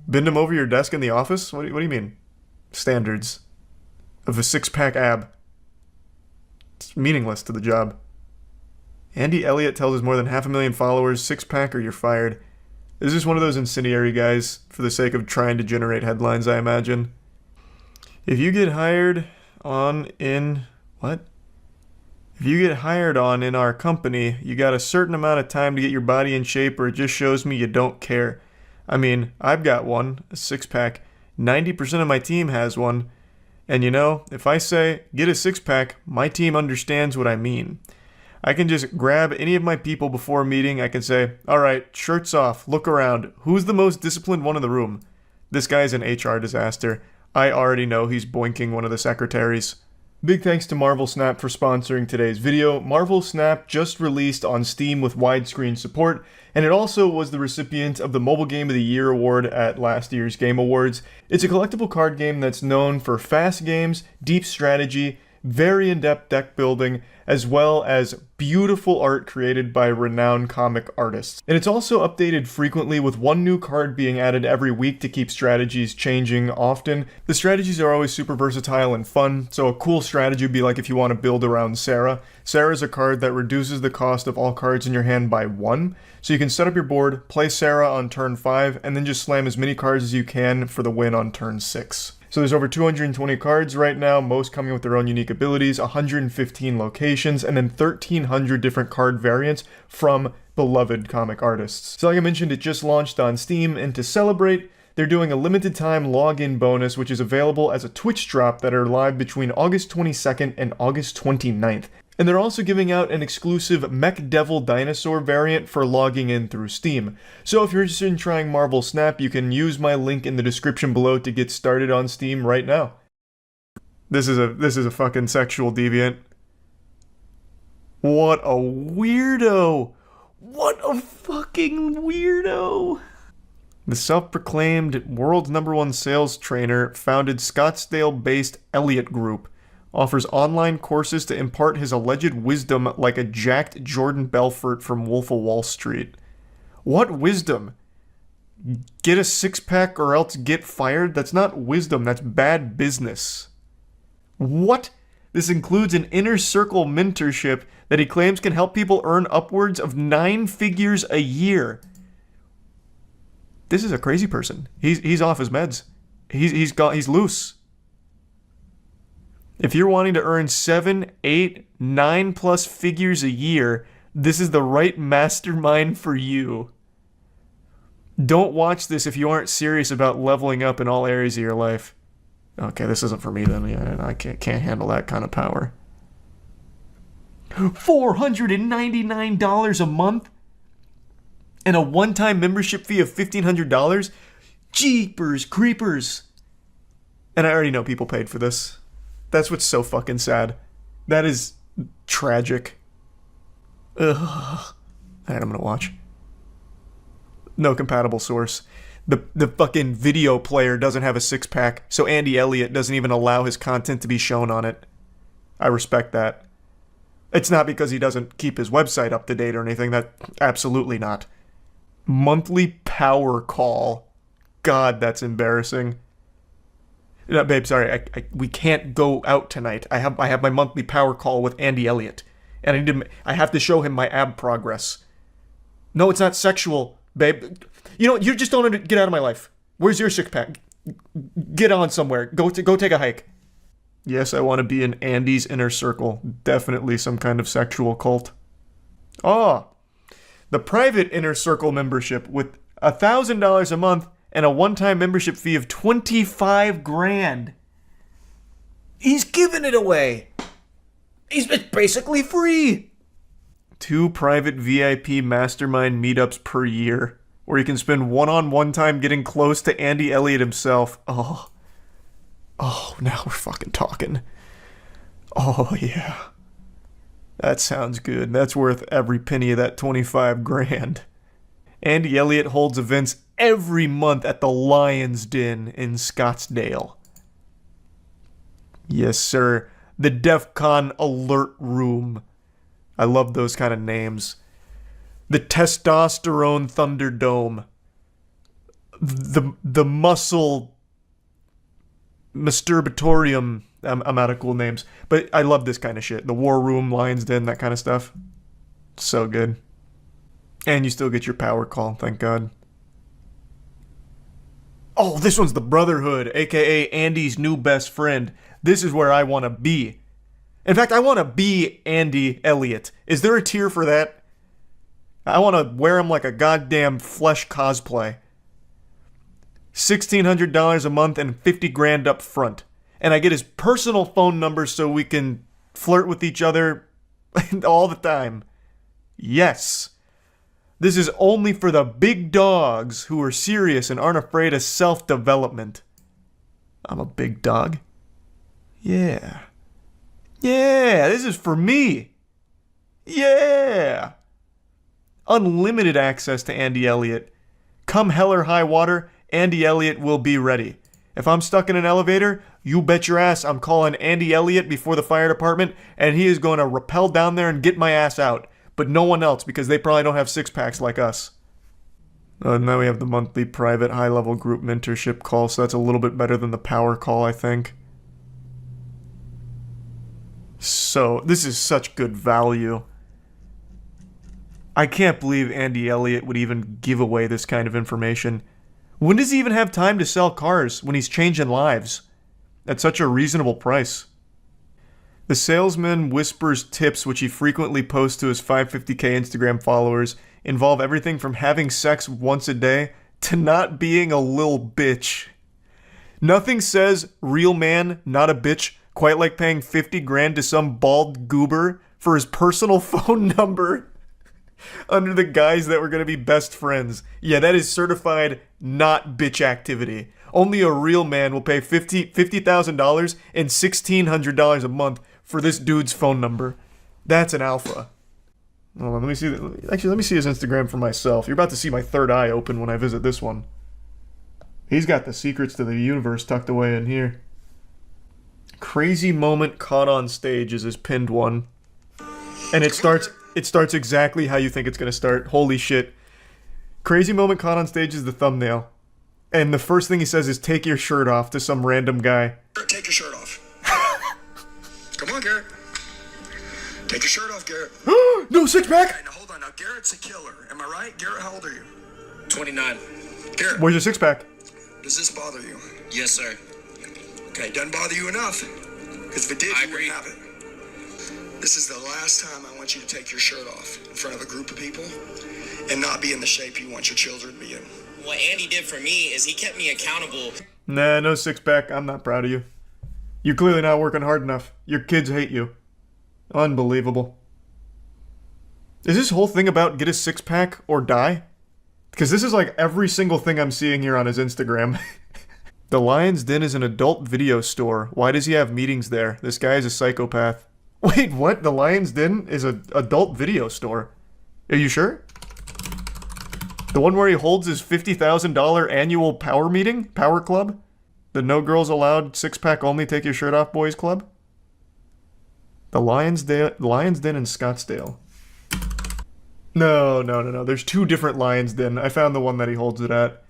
Bend them over your desk in the office? What do you mean? Standards of a six-pack ab. It's meaningless to the job. Andy Elliott tells his more than 500,000 followers, six-pack or you're fired. Is this one of those incendiary guys for the sake of trying to generate headlines, I imagine? If you get hired on in... What? If you get hired on in our company, you got a certain amount of time to get your body in shape or it just shows me you don't care. I mean, I've got one, a six-pack. 90% of my team has one. And you know, if I say, get a six-pack, my team understands what I mean. I can just grab any of my people before a meeting. I can say, all right, shirts off, look around. Who's the most disciplined one in the room? This guy's an HR disaster. I already know he's boinking one of the secretaries. Big thanks to Marvel Snap for sponsoring today's video. Marvel Snap just released on Steam with widescreen support, and it also was the recipient of the Mobile Game of the Year award at last year's Game Awards. It's a collectible card game that's known for fast games, deep strategy, very in-depth deck building, as well as beautiful art created by renowned comic artists. And it's also updated frequently, with one new card being added every week to keep strategies changing often. The strategies are always super versatile and fun, so a cool strategy would be like if you want to build around Sarah. Sarah is a card that reduces the cost of all cards in your hand by 1, so you can set up your board, play Sarah on turn 5, and then just slam as many cards as you can for the win on turn 6. So there's over 220 cards right now, most coming with their own unique abilities, 115 locations, and then 1,300 different card variants from beloved comic artists. So like I mentioned, it just launched on Steam, and to celebrate, they're doing a limited time login bonus, which is available as a Twitch drop that are live between August 22nd and August 29th. And they're also giving out an exclusive Mech Devil Dinosaur variant for logging in through Steam. So if you're interested in trying Marvel Snap, you can use my link in the description below to get started on Steam right now. This is a fucking sexual deviant. What a weirdo! What a fucking weirdo! The self-proclaimed world's #1 sales trainer founded Scottsdale-based Elliott Group, offers online courses to impart his alleged wisdom like a jacked Jordan Belfort from Wolf of Wall Street. What wisdom? Get a six-pack or else get fired? That's not wisdom, that's bad business. What? This includes an inner circle mentorship that he claims can help people earn upwards of 9 figures a year. This is a crazy person. He's off his meds. He's loose. If you're wanting to earn 7, 8, 9 plus figures a year, this is the right mastermind for you. Don't watch this if you aren't serious about leveling up in all areas of your life. Okay, this isn't for me then. Yeah, I can't handle that kind of power. $499 a month? And a one-time membership fee of $1,500? Jeepers creepers. And I already know people paid for this. That's what's so fucking sad. That is tragic. Ugh. Alright, I'm gonna watch. No compatible source. The fucking video player doesn't have a six-pack, so Andy Elliott doesn't even allow his content to be shown on it. I respect that. It's not because he doesn't keep his website up to date or anything. That absolutely not. Monthly power call. God, that's embarrassing. No, babe, sorry. We can't go out tonight. I have my monthly power call with Andy Elliott, and I have to show him my ab progress. No, it's not sexual, babe. You know, you just don't get out of my life. Where's your six-pack? Get on somewhere. Go take a hike. Yes, I want to be in Andy's inner circle. Definitely some kind of sexual cult. Oh, the private inner circle membership with $1,000 a month and a one-time membership fee of $25,000. He's giving it away. It's basically free. 2 private VIP mastermind meetups per year, where you can spend one-on-one time getting close to Andy Elliott himself. Oh, now we're fucking talking. Oh, yeah. That sounds good. That's worth every penny of that $25,000. Andy Elliott holds events every month at the Lion's Den in Scottsdale. Yes, sir. The DEF CON Alert Room. I love those kind of names. The Testosterone Thunderdome. The Muscle Masturbatorium. I'm out of cool names. But I love this kind of shit. The War Room, Lion's Den, that kind of stuff. So good. And you still get your power call, thank God. Oh, this one's the Brotherhood, aka Andy's new best friend. This is where I want to be. In fact, I want to be Andy Elliott. Is there a tier for that? I want to wear him like a goddamn Flesh cosplay. $1,600 a month and $50,000 up front. And I get his personal phone number so we can flirt with each other all the time. Yes. This is only for the big dogs who are serious and aren't afraid of self-development. I'm a big dog. Yeah. Yeah, this is for me. Yeah. Unlimited access to Andy Elliott. Come hell or high water, Andy Elliott will be ready. If I'm stuck in an elevator, you bet your ass I'm calling Andy Elliott before the fire department, and he is going to rappel down there and get my ass out. But no one else, because they probably don't have six-packs like us. Now we have the monthly private high-level group mentorship call, so that's a little bit better than the power call, I think. So, this is such good value. I can't believe Andy Elliott would even give away this kind of information. When does he even have time to sell cars when he's changing lives? At such a reasonable price. The salesman whispers tips which he frequently posts to his 550k Instagram followers involve everything from having sex once a day to not being a lil bitch. Nothing says real man, not a bitch, quite like paying $50,000 to some bald goober for his personal phone number under the guise that we're going to be best friends. Yeah, that is certified not bitch activity. Only a real man will pay $50,000 and $1,600 a month for this dude's phone number. That's an alpha. Hold on, let me see. Actually, let me see his Instagram for myself. You're about to see my third eye open when I visit this one. He's got the secrets to the universe tucked away in here. Crazy moment caught on stage is his pinned one. And it starts exactly how you think it's going to start. Holy shit. Crazy moment caught on stage is the thumbnail. And the first thing he says is, take your shirt off, to some random guy. Take your shirt off. Come on, Garrett. Take your shirt off, Garrett. No six-pack? Okay, now hold on. Now, Garrett's a killer. Am I right? Garrett, how old are you? 29. Garrett. Where's your six-pack? Does this bother you? Yes, sir. Okay, it doesn't bother you enough. Because if it did, I you wouldn't agree. have it. This is the last time I want you to take your shirt off in front of a group of people and not be in the shape you want your children to be in. What Andy did for me is he kept me accountable. Nah, no six-pack. I'm not proud of you. You're clearly not working hard enough. Your kids hate you. Unbelievable. Is this whole thing about get a six-pack or die? Because this is like every single thing I'm seeing here on his Instagram. The Lion's Den is an adult video store. Why does he have meetings there? This guy is a psychopath. Wait, what? The Lion's Den is an adult video store? Are you sure? The one where he holds his $50,000 annual power meeting? Power club? The no girls allowed, six-pack only, take your shirt off boys club? The Lion's Den in Scottsdale. No. There's two different Lion's Den. I found the one that he holds it at.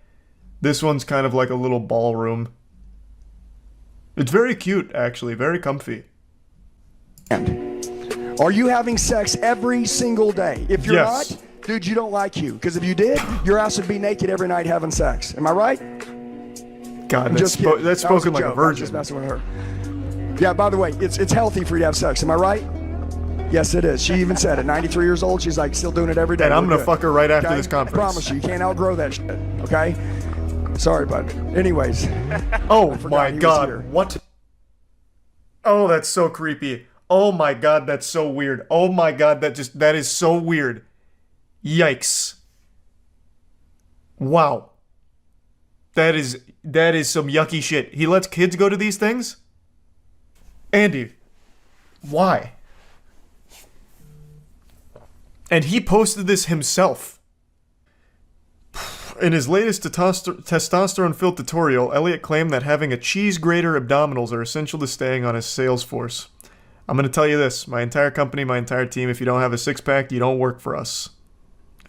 This one's kind of like a little ballroom. It's very cute, actually. Very comfy. Are you having sex every single day? If you're Yes. not, dude, you don't like you. Because if you did, your ass would be naked every night having sex. Am I right? God, Just that's kidding. that's That was spoken like a joke. I was virgin. just messing with her. Yeah, by the way, it's healthy for you to have sex. Am I right? Yes, it is. She even said it. 93 years old, she's like still doing it every day. And I'm We're gonna good. fuck her right after Okay? this conference. I promise you can't outgrow that shit. Okay? Sorry, bud. Anyways. Oh forgot my he was god, here. what? Oh, that's so creepy. Oh my god, that's so weird. Oh my god, that is so weird. Yikes. Wow. That is some yucky shit. He lets kids go to these things? Andy, why? And he posted this himself. In his latest testosterone-filled tutorial, Elliot claimed that having a cheese grater abdominals are essential to staying on his sales force. I'm going to tell you this, my entire company, my entire team, if you don't have a six-pack, you don't work for us.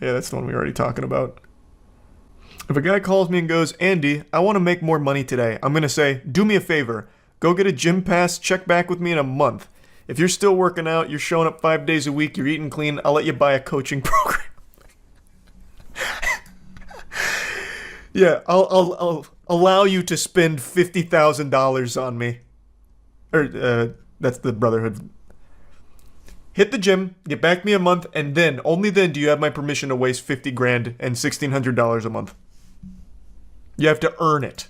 Yeah, that's the one we were already talking about. If a guy calls me and goes, Andy, I want to make more money today, I'm going to say, do me a favor. Go get a gym pass, check back with me in a month. If you're still working out, you're showing up 5 days a week, you're eating clean, I'll let you buy a coaching program. Yeah, I'll allow you to spend $50,000 on me. That's the Brotherhood. Hit the gym, get back me a month, and then, only then do you have my permission to waste 50 grand and $1,600 a month. You have to earn it.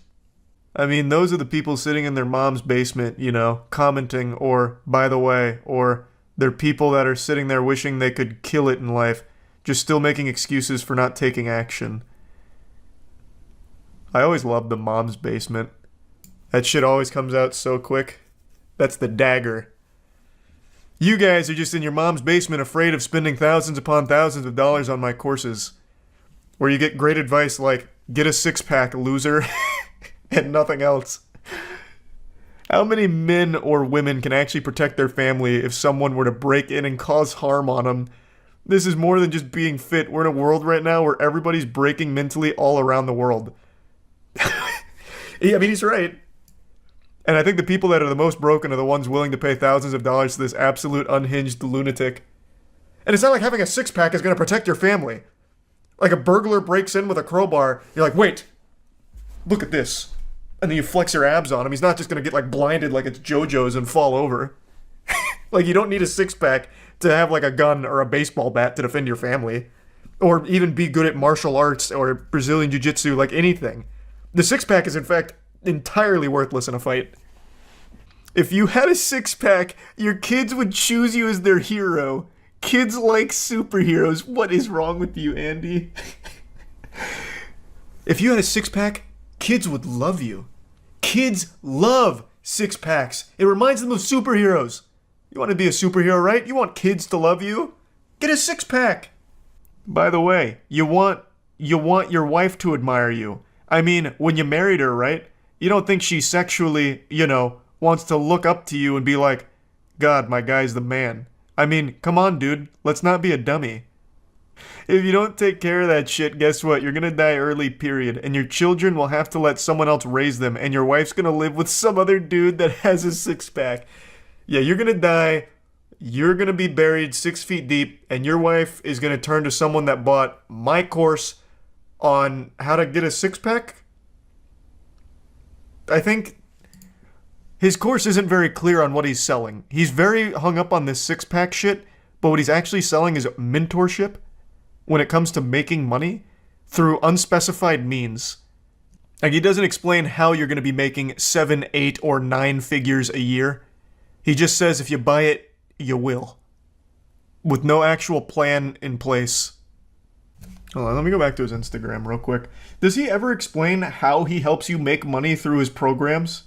I mean, those are the people sitting in their mom's basement, you know, commenting, or, by the way, or they're people that are sitting there wishing they could kill it in life, just still making excuses for not taking action. I always loved the mom's basement. That shit always comes out so quick. That's the dagger. You guys are just in your mom's basement afraid of spending thousands upon thousands of dollars on my courses. Where you get great advice like, get a six-pack, loser, and nothing else. How many men or women can actually protect their family if someone were to break in and cause harm on them? This is more than just being fit. We're in a world right now where everybody's breaking mentally all around the world. I mean, he's right. And I think the people that are the most broken are the ones willing to pay thousands of dollars to this absolute unhinged lunatic. And it's not like having a six-pack is going to protect your family. Like a burglar breaks in with a crowbar, you're like, wait, look at this. And then you flex your abs on him. He's not just going to get like blinded like it's JoJo's and fall over. Like you don't need a six-pack to have like a gun or a baseball bat to defend your family. Or even be good at martial arts or Brazilian jiu-jitsu, like anything. The six-pack is, in fact, entirely worthless in a fight. If you had a six-pack, your kids would choose you as their hero. Kids like superheroes. What is wrong with you, Andy? If you had a six-pack, kids would love you. Kids love six-packs. It reminds them of superheroes. You want to be a superhero, right? You want kids to love you? Get a six-pack. By the way, you want your wife to admire you. I mean, when you married her, right? You don't think she sexually, wants to look up to you and be like, God, my guy's the man. I mean, come on, dude. Let's not be a dummy. If you don't take care of that shit, guess what? You're gonna die early, period. And your children will have to let someone else raise them. And your wife's gonna live with some other dude that has a six-pack. Yeah, you're gonna die. You're gonna be buried 6 feet deep. And your wife is gonna turn to someone that bought my course on how to get a six-pack. I think his course isn't very clear on what he's selling. He's very hung up on this six-pack shit, but what he's actually selling is mentorship when it comes to making money through unspecified means. Like, he doesn't explain how you're going to be making 7, 8, or 9 figures a year. He just says if you buy it, you will. With no actual plan in place. Hold on, let me go back to his Instagram real quick. Does he ever explain how he helps you make money through his programs?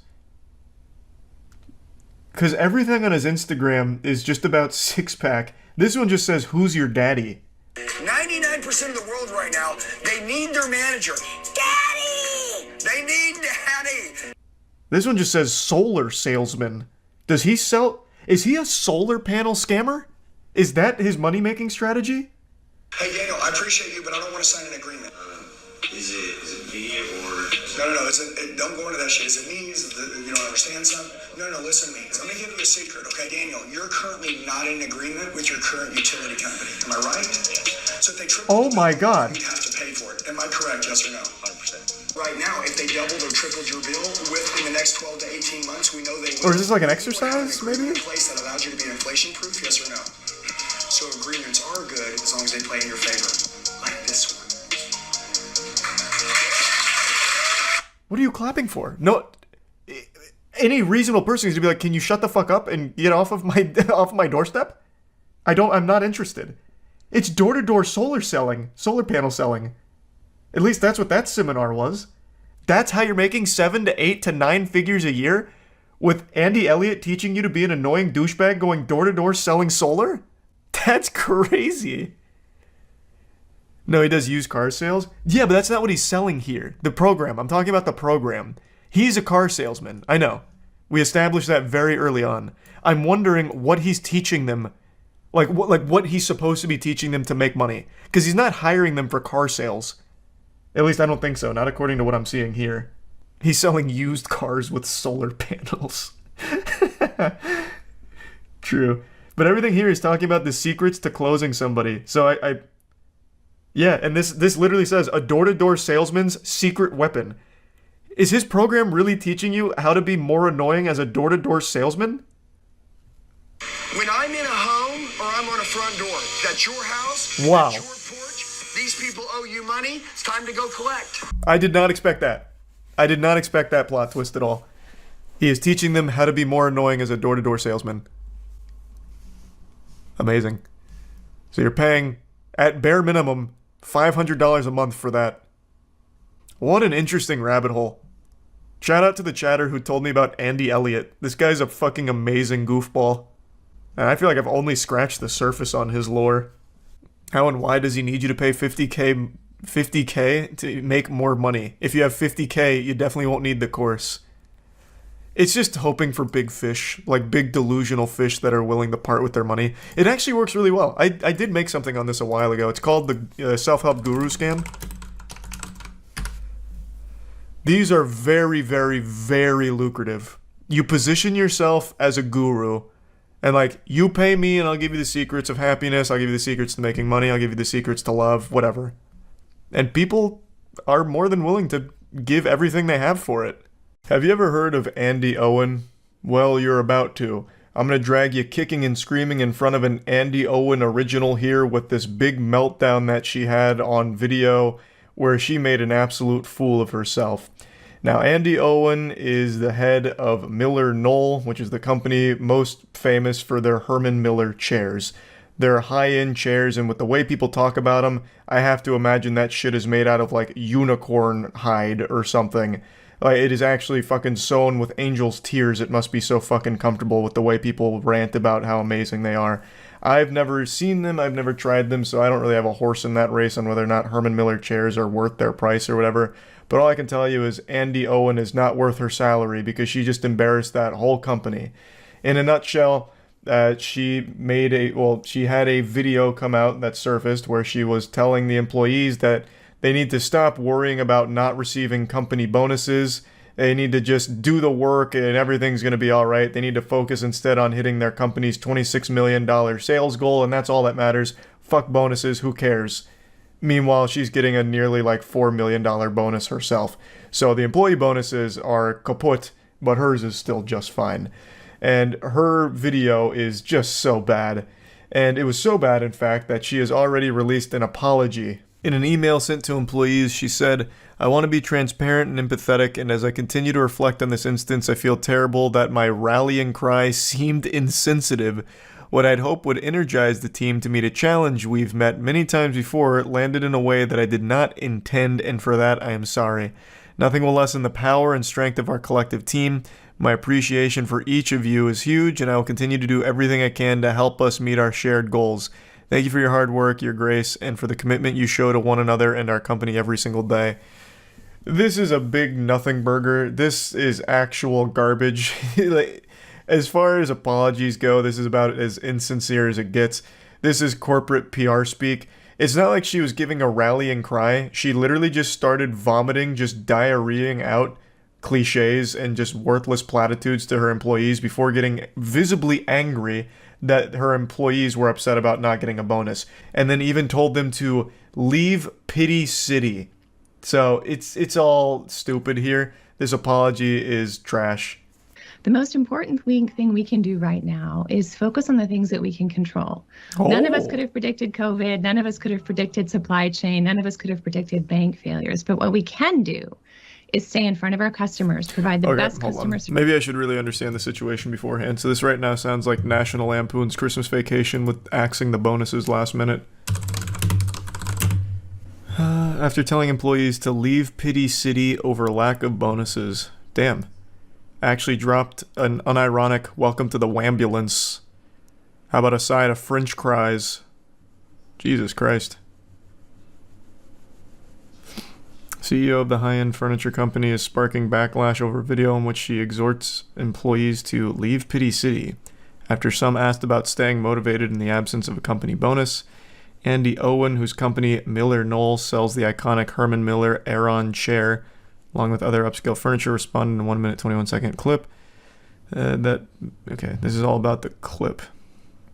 Because everything on his Instagram is just about six-pack. This one just says, who's your daddy? 99% of the world right now, they need their manager. Daddy! They need daddy! This one just says solar salesman. Does he sell... Is he a solar panel scammer? Is that his money-making strategy? Hey, Daniel, I appreciate you, but I don't want to sign an agreement. Is it me or... No. Don't go into that shit. Is it me? You don't understand something? No, listen to me. I'm going to give you a secret, okay, Daniel? You're currently not in agreement with your current utility company. Am I right? So if they triple... Oh, my God. You have to pay for it. Am I correct, yes or no? 100%. Right now, if they doubled or tripled your bill within the next 12 to 18 months, we know they will. Or is this like an exercise, maybe? In place that allows you to be inflation-proof, yes or no? So agreements are good as long as they play in your favor. Like this one. What are you clapping for? No, any reasonable person is gonna be like, "Can you shut the fuck up and get off of my doorstep?" I'm not interested. It's door-to-door solar panel selling. At least that's what that seminar was. That's how you're making 7 to 8 to 9 figures a year, with Andy Elliott teaching you to be an annoying douchebag going door-to-door selling solar? That's crazy. No, he does used car sales. Yeah, but that's not what he's selling here. The program. I'm talking about the program. He's a car salesman. I know. We established that very early on. I'm wondering what he's teaching them. Like what he's supposed to be teaching them to make money. Because he's not hiring them for car sales. At least I don't think so. Not according to what I'm seeing here. He's selling used cars with solar panels. True. But everything here is talking about the secrets to closing somebody. So yeah, and this literally says a door-to-door salesman's secret weapon. Is his program really teaching you how to be more annoying as a door-to-door salesman? When I'm in a home or I'm on a front door, that's your house, wow. That's your porch, these people owe you money, it's time to go collect. I did not expect that. I did not expect that plot twist at all. He is teaching them how to be more annoying as a door-to-door salesman. Amazing. So you're paying, at bare minimum, $500 a month for that. What an interesting rabbit hole. Shout out to the chatter who told me about Andy Elliott. This guy's a fucking amazing goofball. And I feel like I've only scratched the surface on his lore. How and why does he need you to pay 50K to make more money? If you have 50K, you definitely won't need the course. It's just hoping for big fish, like big delusional fish that are willing to part with their money. It actually works really well. I did make something on this a while ago. It's called the self-help guru scam. These are very, very, very lucrative. You position yourself as a guru, and like, you pay me and I'll give you the secrets of happiness, I'll give you the secrets to making money, I'll give you the secrets to love, whatever. And people are more than willing to give everything they have for it. Have you ever heard of Andy Owen? Well, you're about to. I'm gonna drag you kicking and screaming in front of an Andy Owen original here with this big meltdown that she had on video where she made an absolute fool of herself. Now, Andy Owen is the head of Miller Knoll, which is the company most famous for their Herman Miller chairs. They're high-end chairs, and with the way people talk about them, I have to imagine that shit is made out of like unicorn hide or something. Like, it is actually fucking sewn with angel's tears. It must be so fucking comfortable with the way people rant about how amazing they are. I've never seen them, I've never tried them, so I don't really have a horse in that race on whether or not Herman Miller chairs are worth their price or whatever. But all I can tell you is Andy Owen is not worth her salary because she just embarrassed that whole company. In a nutshell, she had a video come out that surfaced where she was telling the employees that they need to stop worrying about not receiving company bonuses. They need to just do the work and everything's going to be all right. They need to focus instead on hitting their company's $26 million sales goal, and that's all that matters. Fuck bonuses, who cares? Meanwhile, she's getting a nearly like $4 million bonus herself. So the employee bonuses are kaput, but hers is still just fine. And her video is just so bad. And it was so bad, in fact, that she has already released an apology. In an email sent to employees, she said, "I want to be transparent and empathetic, and as I continue to reflect on this instance, I feel terrible that my rallying cry seemed insensitive. What I'd hope would energize the team to meet a challenge we've met many times before landed in a way that I did not intend, and for that I am sorry. Nothing will lessen the power and strength of our collective team. My appreciation for each of you is huge, and I will continue to do everything I can to help us meet our shared goals. Thank you for your hard work, your grace, and for the commitment you show to one another and our company every single day. This is a big nothing burger. This is actual garbage. Like, as far as apologies go, this is about as insincere as it gets. This is corporate PR speak. It's not like she was giving a rallying cry. She literally just started vomiting, just diarrheaing out cliches and just worthless platitudes to her employees before getting visibly angry that her employees were upset about not getting a bonus. And then even told them to leave Pity City. So it's all stupid here. This apology is trash. The most important thing we can do right now is focus on the things that we can control. None of us could have predicted COVID. None of us could have predicted supply chain. None of us could have predicted bank failures. But what we can do is stay in front of our customers, provide the best customer service. Maybe I should really understand the situation beforehand. So this right now sounds like National Lampoon's Christmas Vacation with axing the bonuses last minute. After telling employees to leave Pity City over lack of bonuses. Damn. Actually dropped an unironic welcome to the wambulance. How about a side of French fries? Jesus Christ. CEO of the high-end furniture company is sparking backlash over video in which she exhorts employees to leave Pity City. After some asked about staying motivated in the absence of a company bonus, Andy Owen, whose company Miller Knoll sells the iconic Herman Miller Aeron chair, along with other upscale furniture, responded in a 1 minute 21 second clip. Okay, this is all about the clip.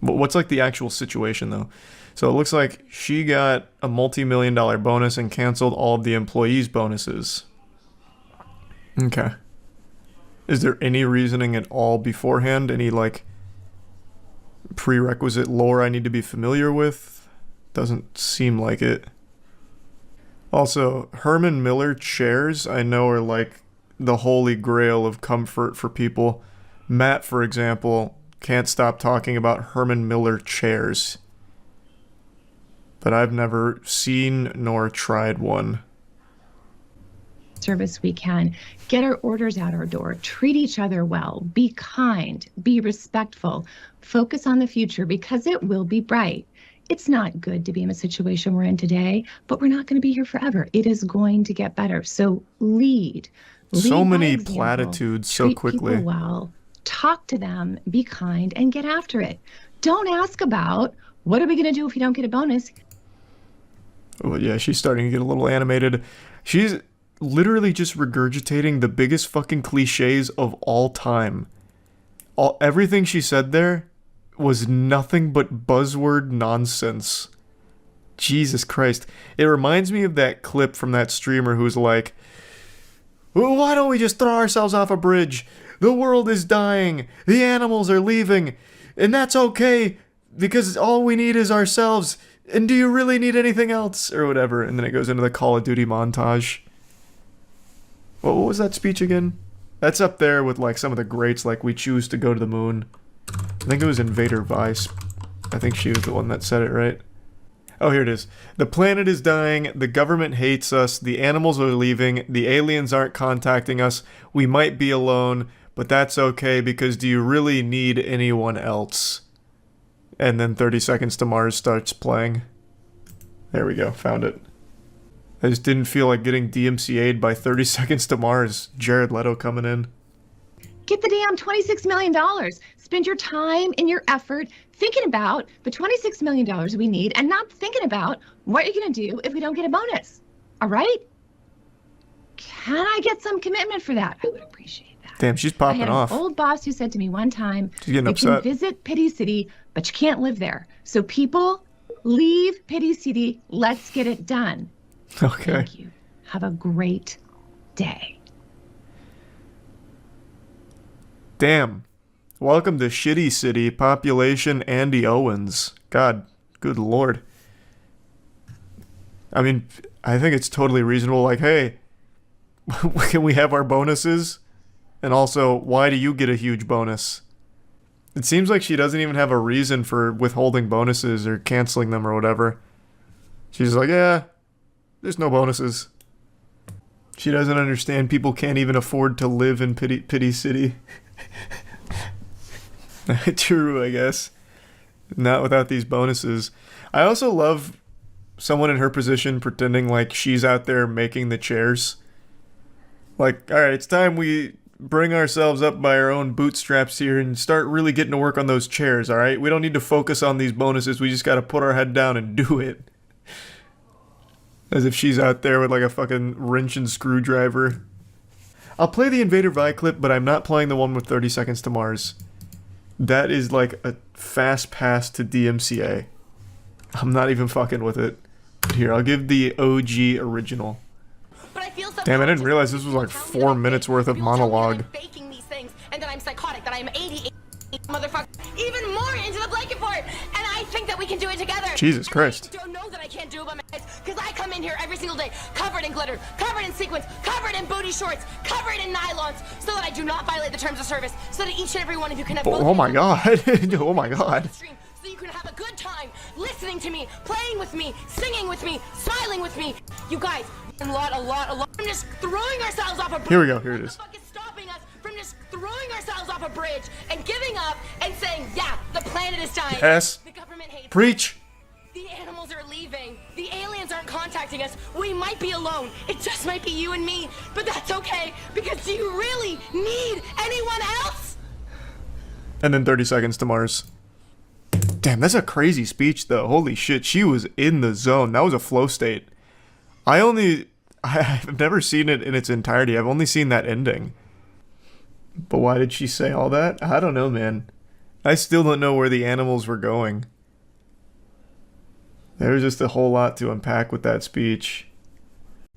What's like the actual situation though? So it looks like she got a multi-million-dollar bonus and canceled all of the employees' bonuses. Okay. Is there any reasoning at all beforehand? Any like prerequisite lore I need to be familiar with? Doesn't seem like it. Also, Herman Miller chairs I know are like the holy grail of comfort for people. Matt, for example, can't stop talking about Herman Miller chairs. But I've never seen nor tried one. Service we can. Get our orders out our door. Treat each other well. Be kind. Be respectful. Focus on the future because it will be bright. It's not good to be in a situation we're in today, but we're not going to be here forever. It is going to get better. So lead so many by example. platitudes so Treat quickly. People well. Talk to them. Be kind and get after it. Don't ask about what are we going to do if you don't get a bonus. Oh yeah, she's starting to get a little animated. She's literally just regurgitating the biggest fucking cliches of all time. Everything she said there was nothing but buzzword nonsense. Jesus Christ. It reminds me of that clip from that streamer who's like, well, why don't we just throw ourselves off a bridge? The world is dying. The animals are leaving. And that's okay because all we need is ourselves. And do you really need anything else? Or whatever. And then it goes into the Call of Duty montage. What was that speech again? That's up there with like some of the greats like We Choose to Go to the Moon. I think it was Invader Vice. I think she was the one that said it, right? Oh, here it is. The planet is dying. The government hates us. The animals are leaving. The aliens aren't contacting us. We might be alone, but that's okay because do you really need anyone else? And then 30 Seconds to Mars starts playing. There we go. Found it. I just didn't feel like getting DMCA'd by 30 Seconds to Mars. Jared Leto coming in. Get the damn $26 million. Spend your time and your effort thinking about the $26 million we need and not thinking about what you're going to do if we don't get a bonus. All right? Can I get some commitment for that? I would appreciate that. Damn, she's popping off. I had an old boss who said to me one time, she's getting you upset. can visit Pity City, but you can't live there. So people, leave Pity City. Let's get it done. Okay. Thank you. Have a great day. Damn. Welcome to Shitty City, population Andy Owens. God, good lord. I mean, I think it's totally reasonable, like, hey, can we have our bonuses? And also, why do you get a huge bonus? It seems like she doesn't even have a reason for withholding bonuses or canceling them or whatever. She's like, yeah, there's no bonuses. She doesn't understand people can't even afford to live in Pity City. True, I guess. Not without these bonuses. I also love someone in her position pretending like she's out there making the chairs. Like, alright, it's time we bring ourselves up by our own bootstraps here and start really getting to work on those chairs, alright? We don't need to focus on these bonuses, we just gotta put our head down and do it. As if she's out there with like a fucking wrench and screwdriver. I'll play the Invader Vi clip, but I'm not playing the one with 30 Seconds to Mars. That is like a fast pass to DMCA. I'm not even fucking with it. Here, I'll give the OG original. Damn, I didn't realize this was like 4 minutes worth of monologue. Faking these things, and that I'm psychotic, that I'm 88 motherfucker, even more into the blanket for it, and I think that we can do it together. Jesus Christ. I don't know that I can't do it by my head, because I come in here every single day, covered in glitter, covered in sequins, covered in booty shorts, covered in nylons, so that I do not violate the terms of service, so that each and every one of you can have both. Oh my god. Oh my god. So you can have a good time listening to me, playing with me, singing with me, smiling with me. You guys, a lot. I'm just throwing ourselves off a bridge. Here we go, here it is. What the fuck is stopping us from just throwing ourselves off a bridge and giving up and saying, yeah, the planet is dying. Yes. The government hates us. Preach. The animals are leaving. The aliens aren't contacting us. We might be alone. It just might be you and me. But that's okay, because do you really need anyone else? And then 30 Seconds to Mars. Damn, that's a crazy speech though. Holy shit, she was in the zone. That was a flow state. I've never seen it in its entirety. I've only seen that ending. But why did she say all that? I don't know, man. I still don't know where the animals were going. There's just a whole lot to unpack with that speech.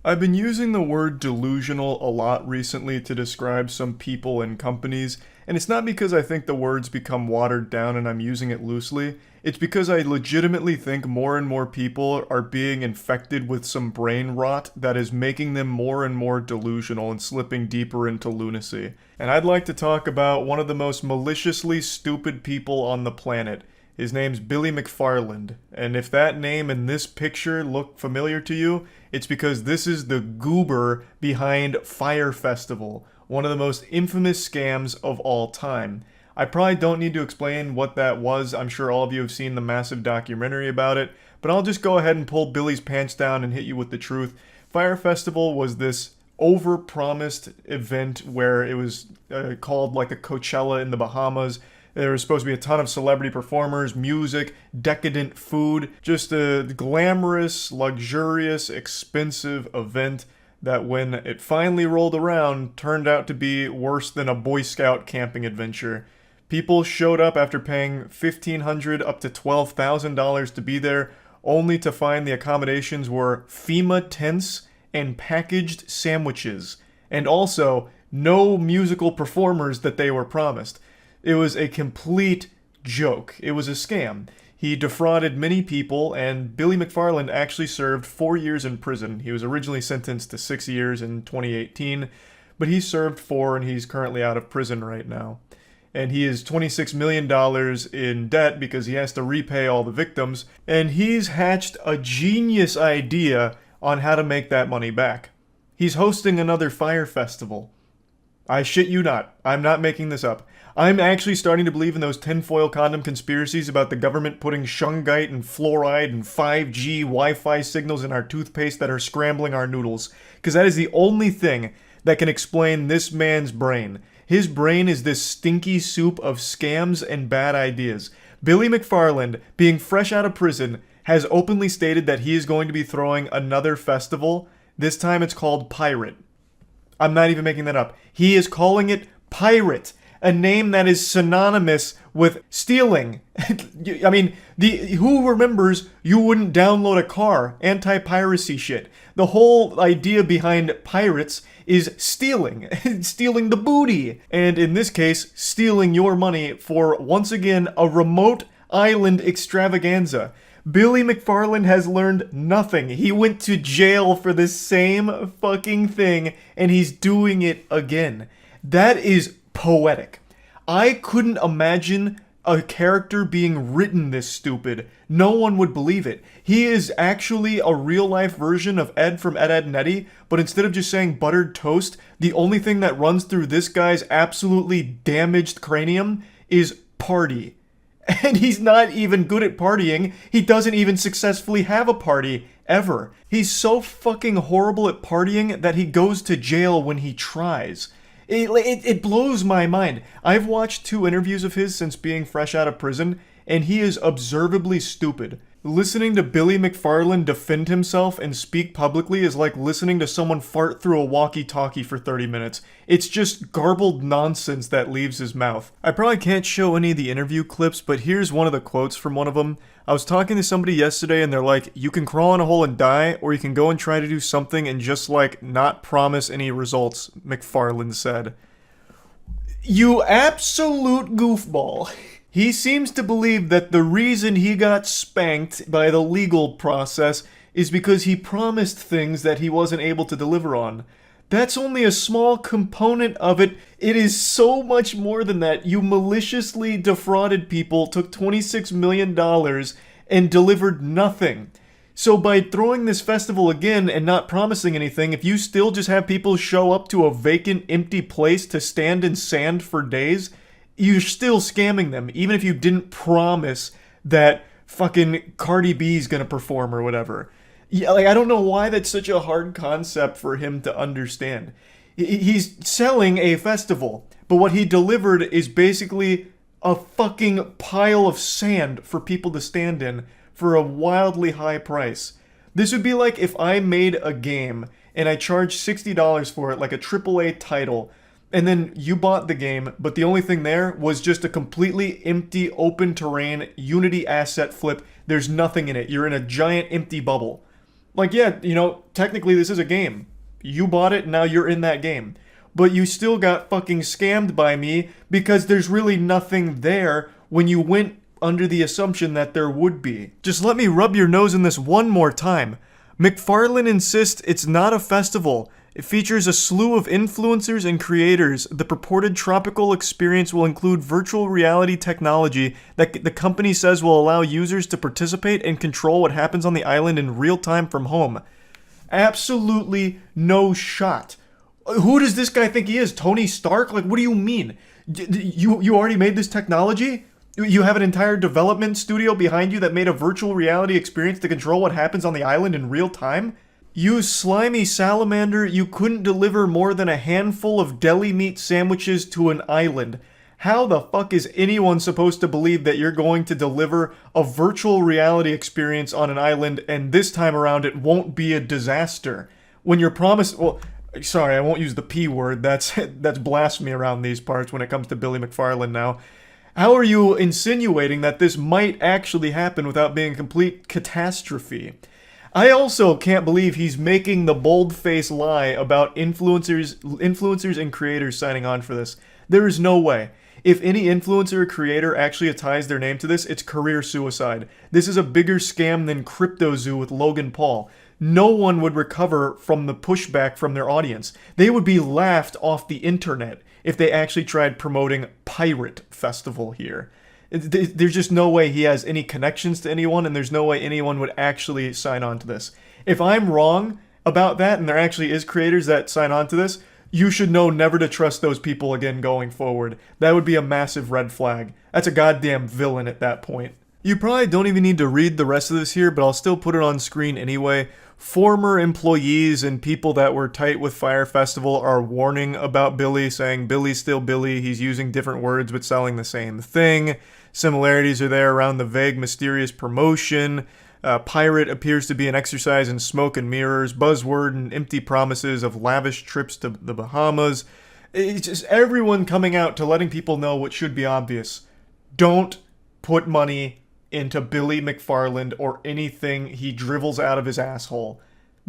I've been using the word delusional a lot recently to describe some people and companies, and it's not because I think the words become watered down and I'm using it loosely. It's because I legitimately think more and more people are being infected with some brain rot that is making them more and more delusional and slipping deeper into lunacy. And I'd like to talk about one of the most maliciously stupid people on the planet. His name's Billy McFarland, and if that name and this picture look familiar to you, it's because this is the goober behind Fyre Festival, one of the most infamous scams of all time. I probably don't need to explain what that was. I'm sure all of you have seen the massive documentary about it, but I'll just go ahead and pull Billy's pants down and hit you with the truth. Fyre Festival was this over-promised event where it was called like the Coachella in the Bahamas. There was supposed to be a ton of celebrity performers, music, decadent food, just a glamorous, luxurious, expensive event that when it finally rolled around turned out to be worse than a Boy Scout camping adventure. People showed up after paying $1,500 up to $12,000 to be there, only to find the accommodations were FEMA tents and packaged sandwiches, and also no musical performers that they were promised. It was a complete joke. It was a scam. He defrauded many people, and Billy McFarland actually served 4 years in prison. He was originally sentenced to 6 years in 2018, but he served 4 and he's currently out of prison right now. And he is $26 million in debt because he has to repay all the victims, and he's hatched a genius idea on how to make that money back. He's hosting another Fyre Festival. I shit you not. I'm not making this up. I'm actually starting to believe in those tinfoil condom conspiracies about the government putting shungite and fluoride and 5G Wi-Fi signals in our toothpaste that are scrambling our noodles. Because that is the only thing that can explain this man's brain. His brain is this stinky soup of scams and bad ideas. Billy McFarland, being fresh out of prison, has openly stated that he is going to be throwing another festival. This time it's called Pirate. I'm not even making that up. He is calling it Pirate, a name that is synonymous with stealing. I mean, who remembers you wouldn't download a car? Anti-piracy shit. The whole idea behind pirates is stealing. Stealing the booty. And in this case, stealing your money for, once again, a remote island extravaganza. Billy McFarland has learned nothing. He went to jail for this same fucking thing, and he's doing it again. That is poetic. I couldn't imagine a character being written this stupid. No one would believe it. He is actually a real-life version of Ed from Ed, Edd n Eddy, but instead of just saying buttered toast, the only thing that runs through this guy's absolutely damaged cranium is party. And he's not even good at partying. He doesn't even successfully have a party, ever. He's so fucking horrible at partying that he goes to jail when he tries. It blows my mind. I've watched 2 interviews of his since being fresh out of prison, and he is observably stupid. Listening to Billy McFarland defend himself and speak publicly is like listening to someone fart through a walkie-talkie for 30 minutes. It's just garbled nonsense that leaves his mouth. I probably can't show any of the interview clips, but here's one of the quotes from one of them. I was talking to somebody yesterday and they're like, you can crawl in a hole and die, or you can go and try to do something and just like not promise any results, McFarland said. You absolute goofball. He seems to believe that the reason he got spanked by the legal process is because he promised things that he wasn't able to deliver on. That's only a small component of it. It is so much more than that. You maliciously defrauded people, took $26 million, and delivered nothing. So by throwing this festival again and not promising anything, if you still just have people show up to a vacant, empty place to stand in sand for days, you're still scamming them, even if you didn't promise that fucking Cardi B's gonna perform or whatever. Yeah, like, I don't know why that's such a hard concept for him to understand. He's selling a festival, but what he delivered is basically a fucking pile of sand for people to stand in for a wildly high price. This would be like if I made a game and I charged $60 for it, like a AAA title, and then you bought the game, but the only thing there was just a completely empty, open terrain, Unity asset flip. There's nothing in it. You're in a giant empty bubble. Like, yeah, you know, technically this is a game. You bought it, now you're in that game. But you still got fucking scammed by me because there's really nothing there when you went under the assumption that there would be. Just let me rub your nose in this one more time. McFarlane insists it's not a festival. It features a slew of influencers and creators. The purported tropical experience will include virtual reality technology that the company says will allow users to participate and control what happens on the island in real time from home. Absolutely no shot. Who does this guy think he is? Tony Stark? Like, what do you mean? You already made this technology? You have an entire development studio behind you that made a virtual reality experience to control what happens on the island in real time? You slimy salamander, you couldn't deliver more than a handful of deli meat sandwiches to an island. How the fuck is anyone supposed to believe that you're going to deliver a virtual reality experience on an island and this time around it won't be a disaster? When you're promised, well, sorry, I won't use the P word, that's blasphemy around these parts when it comes to Billy McFarland now. How are you insinuating that this might actually happen without being a complete catastrophe? I also can't believe he's making the bold-faced lie about influencers and creators signing on for this. There is no way. If any influencer or creator actually ties their name to this, it's career suicide. This is a bigger scam than CryptoZoo with Logan Paul. No one would recover from the pushback from their audience. They would be laughed off the internet if they actually tried promoting Pirate Festival here. There's just no way he has any connections to anyone, and there's no way anyone would actually sign on to this. If I'm wrong about that, and there actually is creators that sign on to this, you should know never to trust those people again going forward. That would be a massive red flag. That's a goddamn villain at that point. You probably don't even need to read the rest of this here, but I'll still put it on screen anyway. Former employees and people that were tight with Fyre Festival are warning about Billy, saying Billy's still Billy, he's using different words but selling the same thing. Similarities are there around the vague, mysterious promotion. Pirate appears to be an exercise in smoke and mirrors, buzzword and empty promises of lavish trips to the Bahamas. It's just everyone coming out to letting people know what should be obvious. Don't put money into Billy McFarland or anything he dribbles out of his asshole.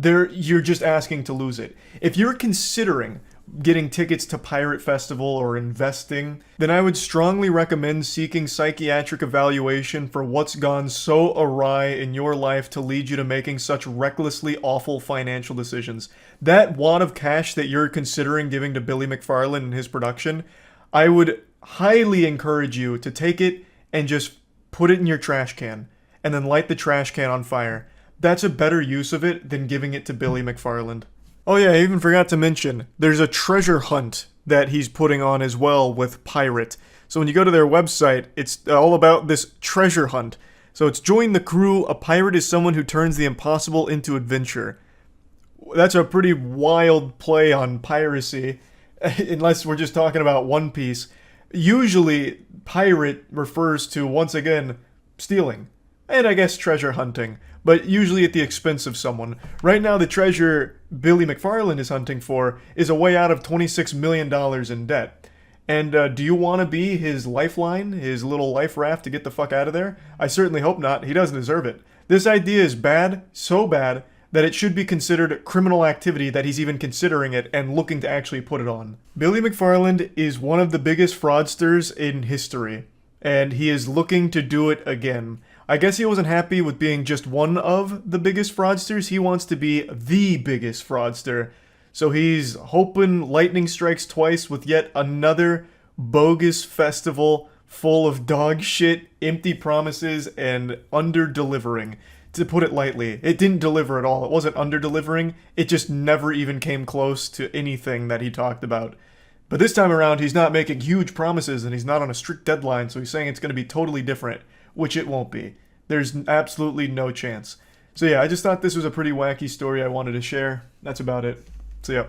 You're just asking to lose it. If you're considering getting tickets to Pirate Festival or investing, then I would strongly recommend seeking psychiatric evaluation for what's gone so awry in your life to lead you to making such recklessly awful financial decisions. That wad of cash that you're considering giving to Billy McFarland and his production, I would highly encourage you to take it and just put it in your trash can and then light the trash can on fire. That's a better use of it than giving it to Billy McFarland. Oh yeah, I even forgot to mention, there's a treasure hunt that he's putting on as well with Pirate. So when you go to their website, it's all about this treasure hunt. So it's join the crew, a pirate is someone who turns the impossible into adventure. That's a pretty wild play on piracy, unless we're just talking about One Piece. Usually, pirate refers to, once again, stealing. And I guess treasure hunting, but usually at the expense of someone. Right now, the treasure Billy McFarland is hunting for is a way out of $26 million in debt. And do you want to be his lifeline, his little life raft to get the fuck out of there? I certainly hope not. He doesn't deserve it. This idea is bad, so bad, that it should be considered criminal activity that he's even considering it and looking to actually put it on. Billy McFarland is one of the biggest fraudsters in history, and he is looking to do it again. I guess he wasn't happy with being just one of the biggest fraudsters. He wants to be the biggest fraudster. So he's hoping lightning strikes twice with yet another bogus festival full of dog shit, empty promises, and under-delivering. To put it lightly, it didn't deliver at all. It wasn't under-delivering. It just never even came close to anything that he talked about. But this time around, he's not making huge promises and he's not on a strict deadline, so he's saying it's going to be totally different, which it won't be. There's absolutely no chance. So yeah, I just thought this was a pretty wacky story I wanted to share. That's about it. So yeah.